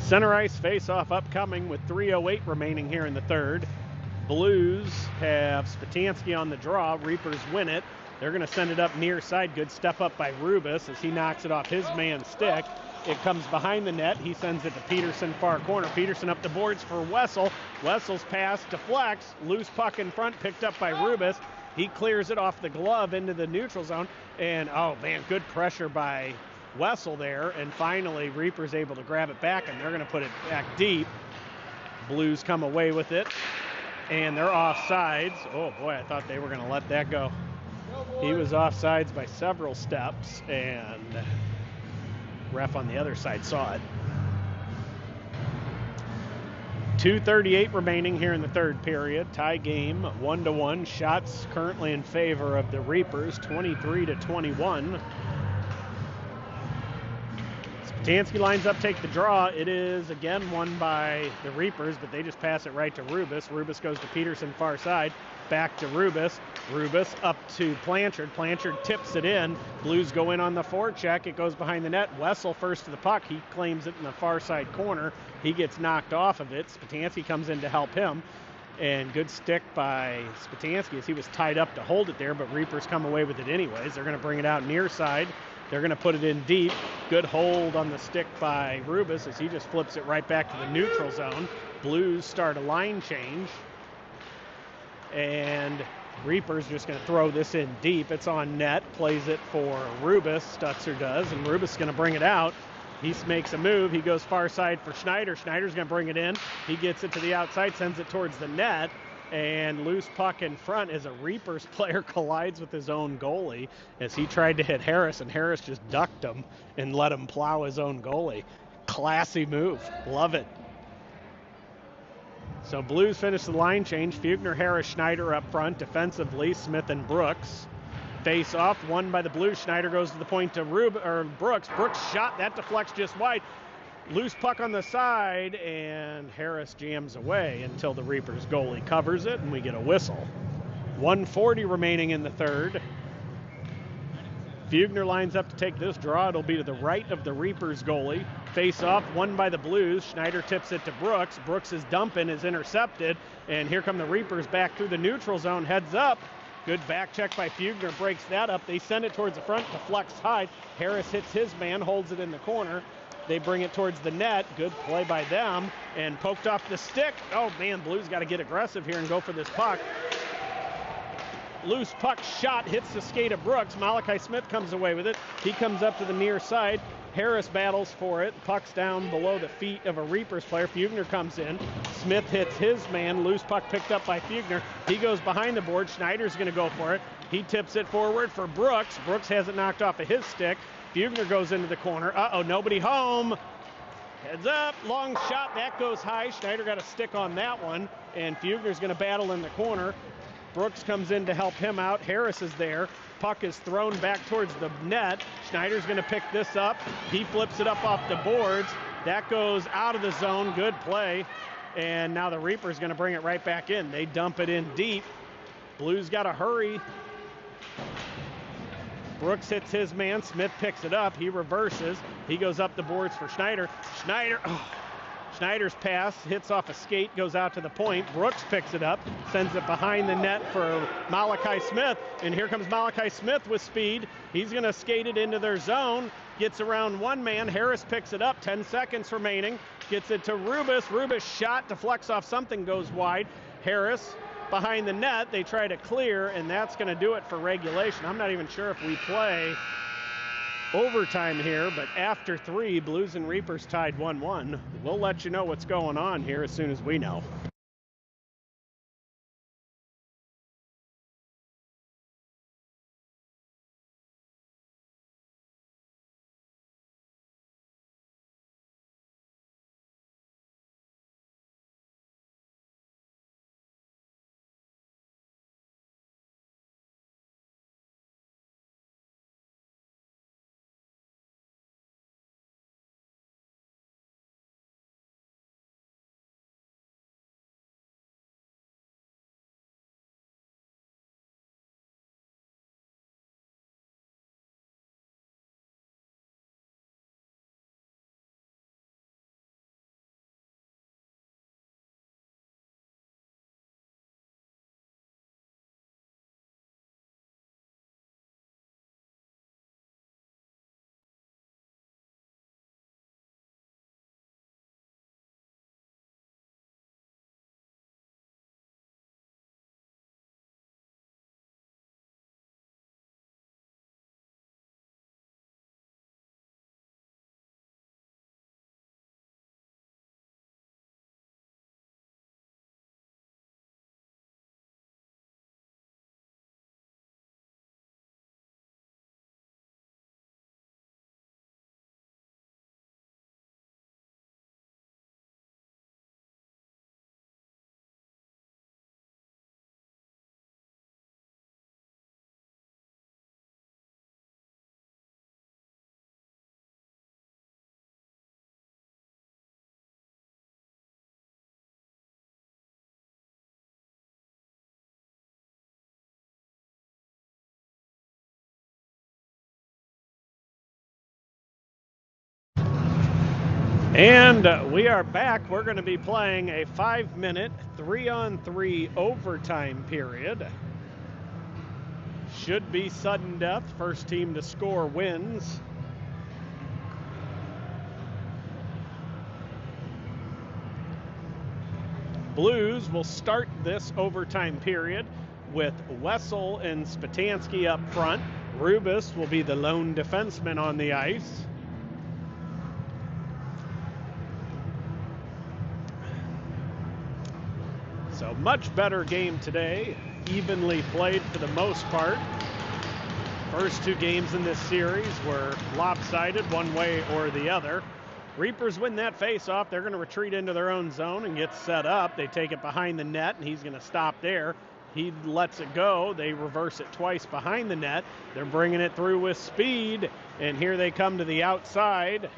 Center ice face-off upcoming with 3:08 remaining here in the third. Blues have Spatansky on the draw. Reapers win it. They're going to send it up near side. Good step up by Rubis as he knocks it off his man's stick. It comes behind the net. He sends it to Peterson, far corner. Peterson up the boards for Wessel. Wessel's pass deflects. Loose puck in front, picked up by Rubis. He clears it off the glove into the neutral zone. And, oh, man, good pressure by Wessel there. And finally, Reaper's able to grab it back, and they're going to put it back deep. Blues come away with it. And they're offsides. Oh, boy, I thought they were going to let that go. He was offsides by several steps, and ref on the other side saw it. 2:38 remaining here in the third period. Tie game, 1-1. Shots currently in favor of the Reapers, 23-21. Spatansky lines up, take the draw. It is again won by the Reapers, but they just pass it right to Rubis. Rubis goes to Peterson, far side. Back to Rubis. Rubis up to Blanchard. Blanchard tips it in. Blues go in on the forecheck. It goes behind the net. Wessel first to the puck. He claims it in the far side corner. He gets knocked off of it. Spatansky comes in to help him. And good stick by Spatansky as he was tied up to hold it there, but Reapers come away with it anyways. They're going to bring it out near side. They're going to put it in deep. Good hold on the stick by Rubis as he just flips it right back to the neutral zone. Blues start a line change. And Reaper's just going to throw this in deep. It's on net. Plays it for Rubis. Stutzer does. And Rubis is going to bring it out. He makes a move. He goes far side for Schneider. Schneider's going to bring it in. He gets it to the outside, sends it towards the net. And loose puck in front as a Reapers player collides with his own goalie as he tried to hit Harris, and Harris just ducked him and let him plow his own goalie. Classy move. Love it. So Blues finish the line change. Fugner, Harris, Schneider up front. Defensively, Smith and Brooks. Face off, won by the Blues. Schneider goes to the point to Brooks. Brooks shot, that deflects just wide. Loose puck on the side, and Harris jams away until the Reapers goalie covers it, and we get a whistle. 1:40 remaining in the third. Fugner lines up to take this draw. It'll be to the right of the Reapers goalie. Face off, won by the Blues. Schneider tips it to Brooks. Brooks' dump-in is intercepted, and here come the Reapers back through the neutral zone. Heads up. Good back check by Fugner, breaks that up. They send it towards the front, deflects high. Harris hits his man, holds it in the corner. They bring it towards the net. Good play by them, and poked off the stick. Oh, man, Blues got to get aggressive here and go for this puck. Loose puck shot, hits the skate of Brooks. Malachi Smith comes away with it. He comes up to the near side. Harris battles for it. Puck's down below the feet of a Reapers player. Fugner comes in. Smith hits his man. Loose puck picked up by Fugner. He goes behind the board. Schneider's going to go for it. He tips it forward for Brooks. Brooks has it knocked off of his stick. Fugner goes into the corner. Uh-oh, nobody home. Heads up, long shot. That goes high. Schneider got a stick on that one. And Fugner's going to battle in the corner. Brooks comes in to help him out. Harris is there. Puck is thrown back towards the net. Schneider's going to pick this up. He flips it up off the boards. That goes out of the zone. Good play. And now the Reaper's going to bring it right back in. They dump it in deep. Blues got to hurry. Brooks hits his man. Smith picks it up. He reverses. He goes up the boards for Schneider. Schneider's pass hits off a skate, goes out to the point. Brooks picks it up, sends it behind the net for Malachi Smith. And here comes Malachi Smith with speed. He's going to skate it into their zone. Gets around one man. Harris picks it up. 10 seconds remaining. Gets it to Rubis. Rubis shot, deflects off something, goes wide. Harris behind the net. They try to clear, and that's going to do it for regulation. I'm not even sure if we play overtime here, but after 3, Blues and Reapers tied 1-1. We'll let you know what's going on here as soon as we know. And we are back. We're going to be playing a 5-minute 3-on-3 overtime period. Should be sudden death. First team to score wins. Blues will start this overtime period with Wessel and Spatansky up front. Rubis will be the lone defenseman on the ice. So much better game today, evenly played for the most part. First two games in this series were lopsided one way or the other. Reapers win that face-off. They're going to retreat into their own zone and get set up. They take it behind the net, and he's going to stop there. He lets it go. They reverse it twice behind the net. They're bringing it through with speed, and here they come to the outside.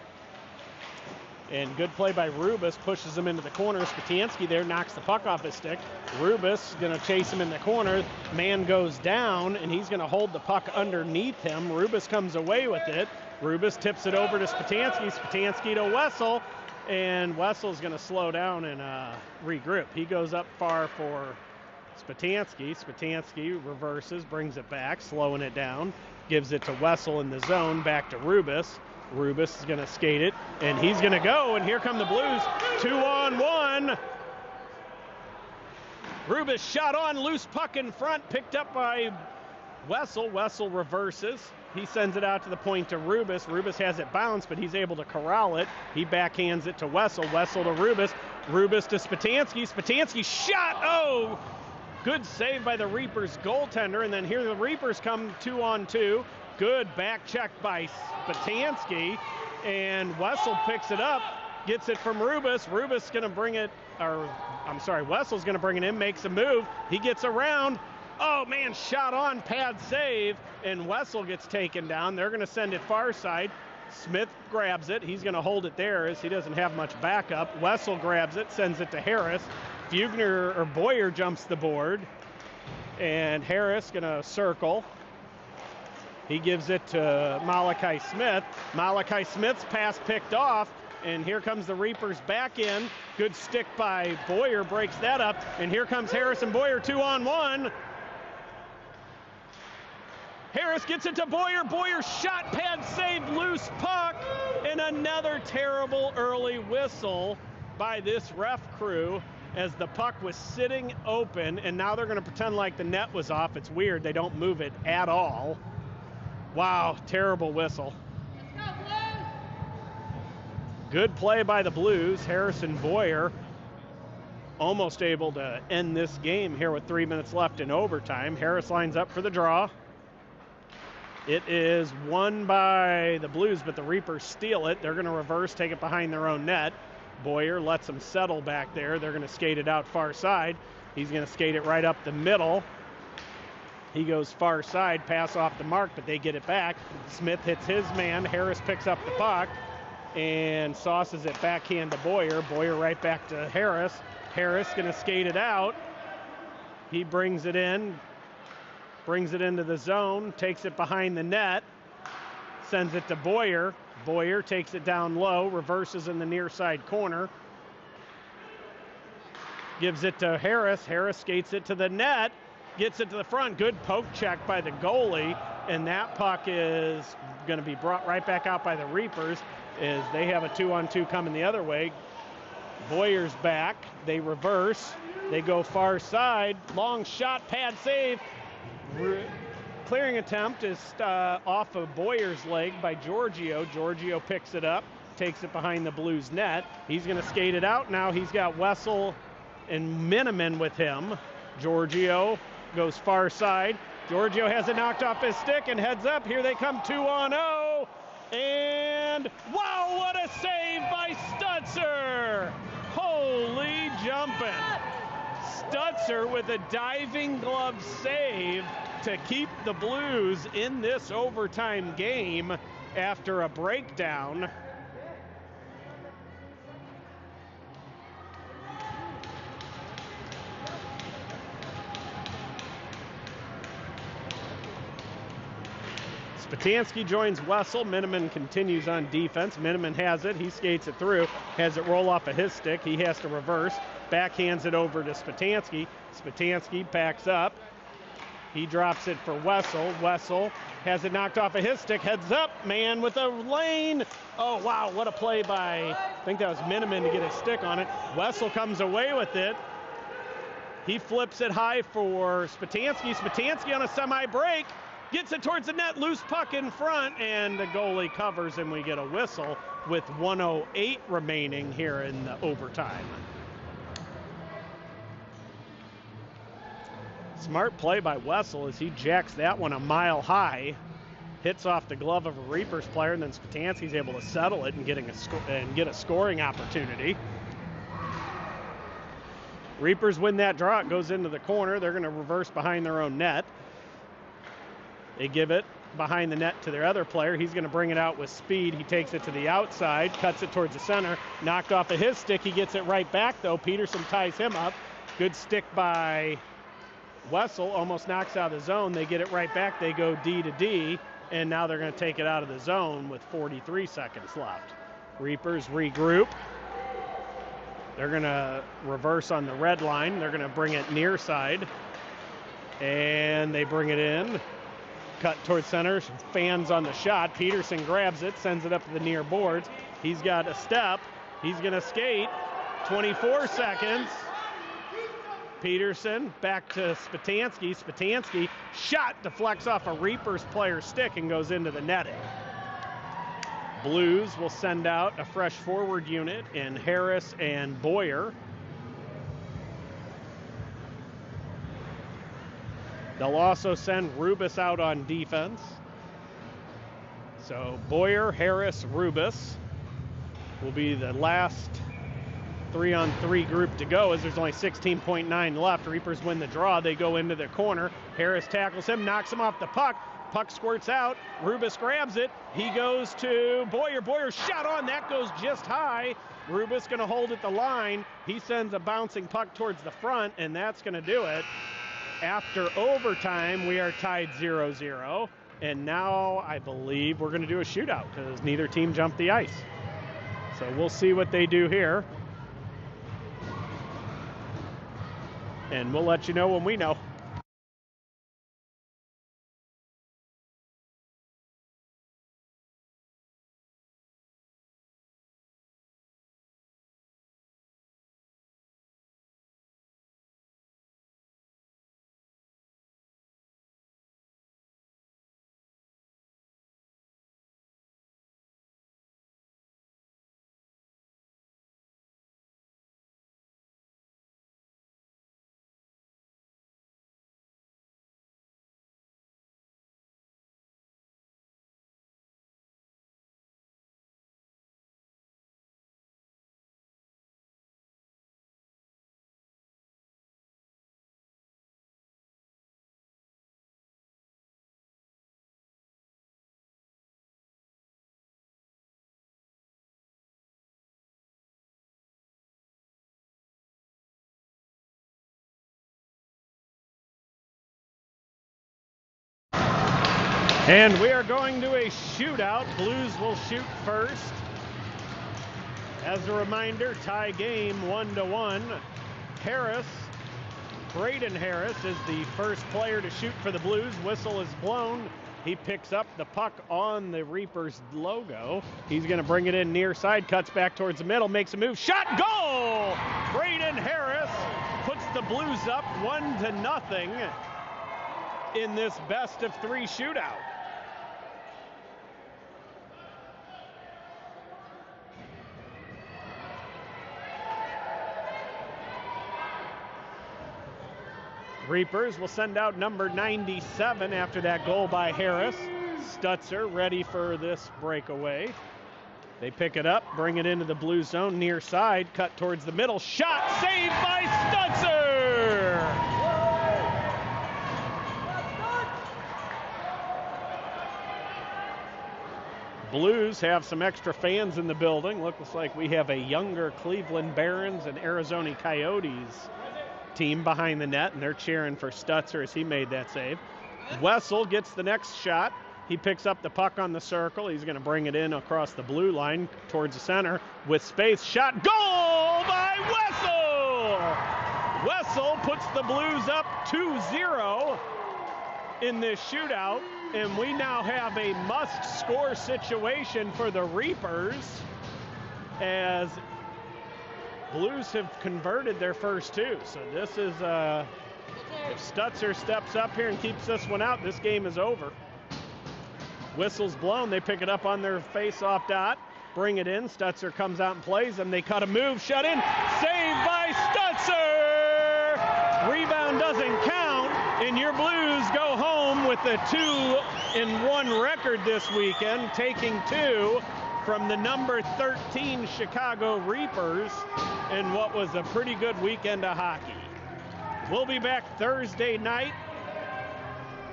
And good play by Rubis, pushes him into the corner. Spatansky there knocks the puck off his stick. Rubis going to chase him in the corner. Man goes down, and he's going to hold the puck underneath him. Rubis comes away with it. Rubis tips it over to Spatansky. Spatansky to Wessel, and Wessel's going to slow down and regroup. He goes up far for Spatansky. Spatansky reverses, brings it back, slowing it down, gives it to Wessel in the zone, back to Rubis. Rubis is going to skate it, and he's going to go, and here come the Blues, 2-on-1. Rubis shot on, loose puck in front, picked up by Wessel. Wessel reverses. He sends it out to the point to Rubis. Rubis has it bounced, but he's able to corral it. He backhands it to Wessel. Wessel to Rubis. Rubis to Spatansky. Spatansky shot. Oh! Good save by the Reapers goaltender, and then here the Reapers come 2-on-2. Good back check by Spatansky, and Wessel picks it up, gets it from Rubis. Rubis going to bring it, Wessel's going to bring it in, makes a move. He gets around. Oh, man, shot on, pad save, and Wessel gets taken down. They're going to send it far side. Smith grabs it. He's going to hold it there as he doesn't have much backup. Wessel grabs it, sends it to Harris. Boyer jumps the board, and Harris going to circle. He gives it to Malachi Smith. Malachi Smith's pass picked off, and here comes the Reapers back in. Good stick by Boyer, breaks that up, and here comes Harris and Boyer 2-on-1. Harris gets it to Boyer. Boyer shot, pad save, loose puck, and another terrible early whistle by this ref crew as the puck was sitting open, and now they're going to pretend like the net was off. It's weird. They don't move it at all. Wow, terrible whistle. Good play by the Blues. Harrison Boyer almost able to end this game here with 3 minutes left in overtime. Harris lines up for the draw. It is won by the Blues, but the Reapers steal it. They're going to reverse, take it behind their own net. Boyer lets them settle back there. They're going to skate it out far side. He's going to skate it right up the middle. He goes far side, pass off the mark, but they get it back. Smith hits his man. Harris picks up the puck and sauces it backhand to Boyer. Boyer right back to Harris. Harris going to skate it out. He brings it in, brings it into the zone, takes it behind the net, sends it to Boyer. Boyer takes it down low, reverses in the near side corner. Gives it to Harris. Harris skates it to the net. Gets it to the front. Good poke check by the goalie, and that puck is going to be brought right back out by the Reapers as they have a 2-on-2 coming the other way. Boyer's back. They reverse. They go far side. Long shot, pad save. Clearing attempt is off of Boyer's leg by Giorgio. Giorgio picks it up, takes it behind the Blues net. He's going to skate it out now. He's got Wessel and Miniman with him. Giorgio goes far side. Giorgio has it knocked off his stick and heads up. Here they come 2-on-0. And wow, what a save by Stutzer. Holy jumping. Stutzer with a diving glove save to keep the Blues in this overtime game after a breakdown. Spatansky joins Wessel. Miniman continues on defense. Miniman has it. He skates it through. Has it roll off of his stick. He has to reverse. Backhands it over to Spatansky. Spatansky backs up. He drops it for Wessel. Wessel has it knocked off of his stick. Heads up, man with a lane. Oh, wow, what a play by, I think that was Miniman to get his stick on it. Wessel comes away with it. He flips it high for Spatansky. Spatansky on a semi-break. Gets it towards the net, loose puck in front, and the goalie covers, and we get a whistle with 1:08 remaining here in the overtime. Smart play by Wessel as he jacks that one a mile high, hits off the glove of a Reapers player, and then Spatansky's able to settle it and get a scoring opportunity. Reapers win that draw. It goes into the corner. They're going to reverse behind their own net. They give it behind the net to their other player. He's going to bring it out with speed. He takes it to the outside, cuts it towards the center, knocked off of his stick. He gets it right back, though. Peterson ties him up. Good stick by Wessel, almost knocks out of the zone. They get it right back. They go D to D, and now they're going to take it out of the zone with 43 seconds left. Reapers regroup. They're going to reverse on the red line. They're going to bring it near side, and they bring it in. Cut towards center, fans on the shot. Peterson grabs it, sends it up to the near boards. He's got a step. He's going to skate. 24 seconds. Peterson back to Spatansky. Spatansky shot deflects off a Reapers player's stick and goes into the netting. Blues will send out a fresh forward unit in Harris and Boyer. They'll also send Rubis out on defense. So Boyer, Harris, Rubis will be the last 3-on-3 group to go as there's only 16.9 left. Reapers win the draw. They go into the corner. Harris tackles him, knocks him off the puck. Puck squirts out. Rubis grabs it. He goes to Boyer. Boyer shot on. That goes just high. Rubis going to hold at the line. He sends a bouncing puck towards the front, and that's going to do it. After overtime, we are tied 0-0. And now I believe we're going to do a shootout because neither team jumped the ice. So we'll see what they do here. And we'll let you know when we know. And we are going to a shootout. Blues will shoot first. As a reminder, tie game 1-1. Harris, Braden Harris, is the first player to shoot for the Blues. Whistle is blown. He picks up the puck on the Reapers logo. He's going to bring it in near side, cuts back towards the middle, makes a move. Shot, goal! Braden Harris puts the Blues up 1-0 in this best of three shootout. Reapers will send out number 97 after that goal by Harris. Stutzer ready for this breakaway. They pick it up, bring it into the blue zone, near side, cut towards the middle. Shot saved by Stutzer! Blues have some extra fans in the building. Looks like we have a younger Cleveland Barons and Arizona Coyotes team behind the net, and they're cheering for Stutzer as he made that save. Wessel gets the next shot. He picks up the puck on the circle. He's going to bring it in across the blue line towards the center with space. Shot, goal by Wessel! Wessel puts the Blues up 2-0 in this shootout, and we now have a must-score situation for the Reapers as Blues have converted their first two. So this is, if Stutzer steps up here and keeps this one out, this game is over. Whistle's blown. They pick it up on their face-off dot. Bring it in. Stutzer comes out and plays them. They cut a move. Shut in. Saved by Stutzer! Rebound doesn't count, and your Blues go home with a 2-1 record this weekend, taking two from the number 13 Chicago Reapers in what was a pretty good weekend of hockey. We'll be back Thursday night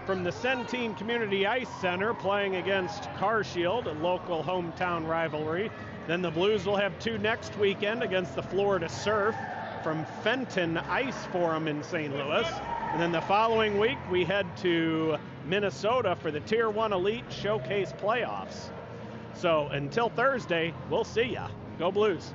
from the Centene Community Ice Center playing against Carshield, a local hometown rivalry. Then the Blues will have two next weekend against the Florida Surf from Fenton Ice Forum in St. Louis. And then the following week we head to Minnesota for the Tier 1 Elite Showcase playoffs. So until Thursday, we'll see ya. Go Blues.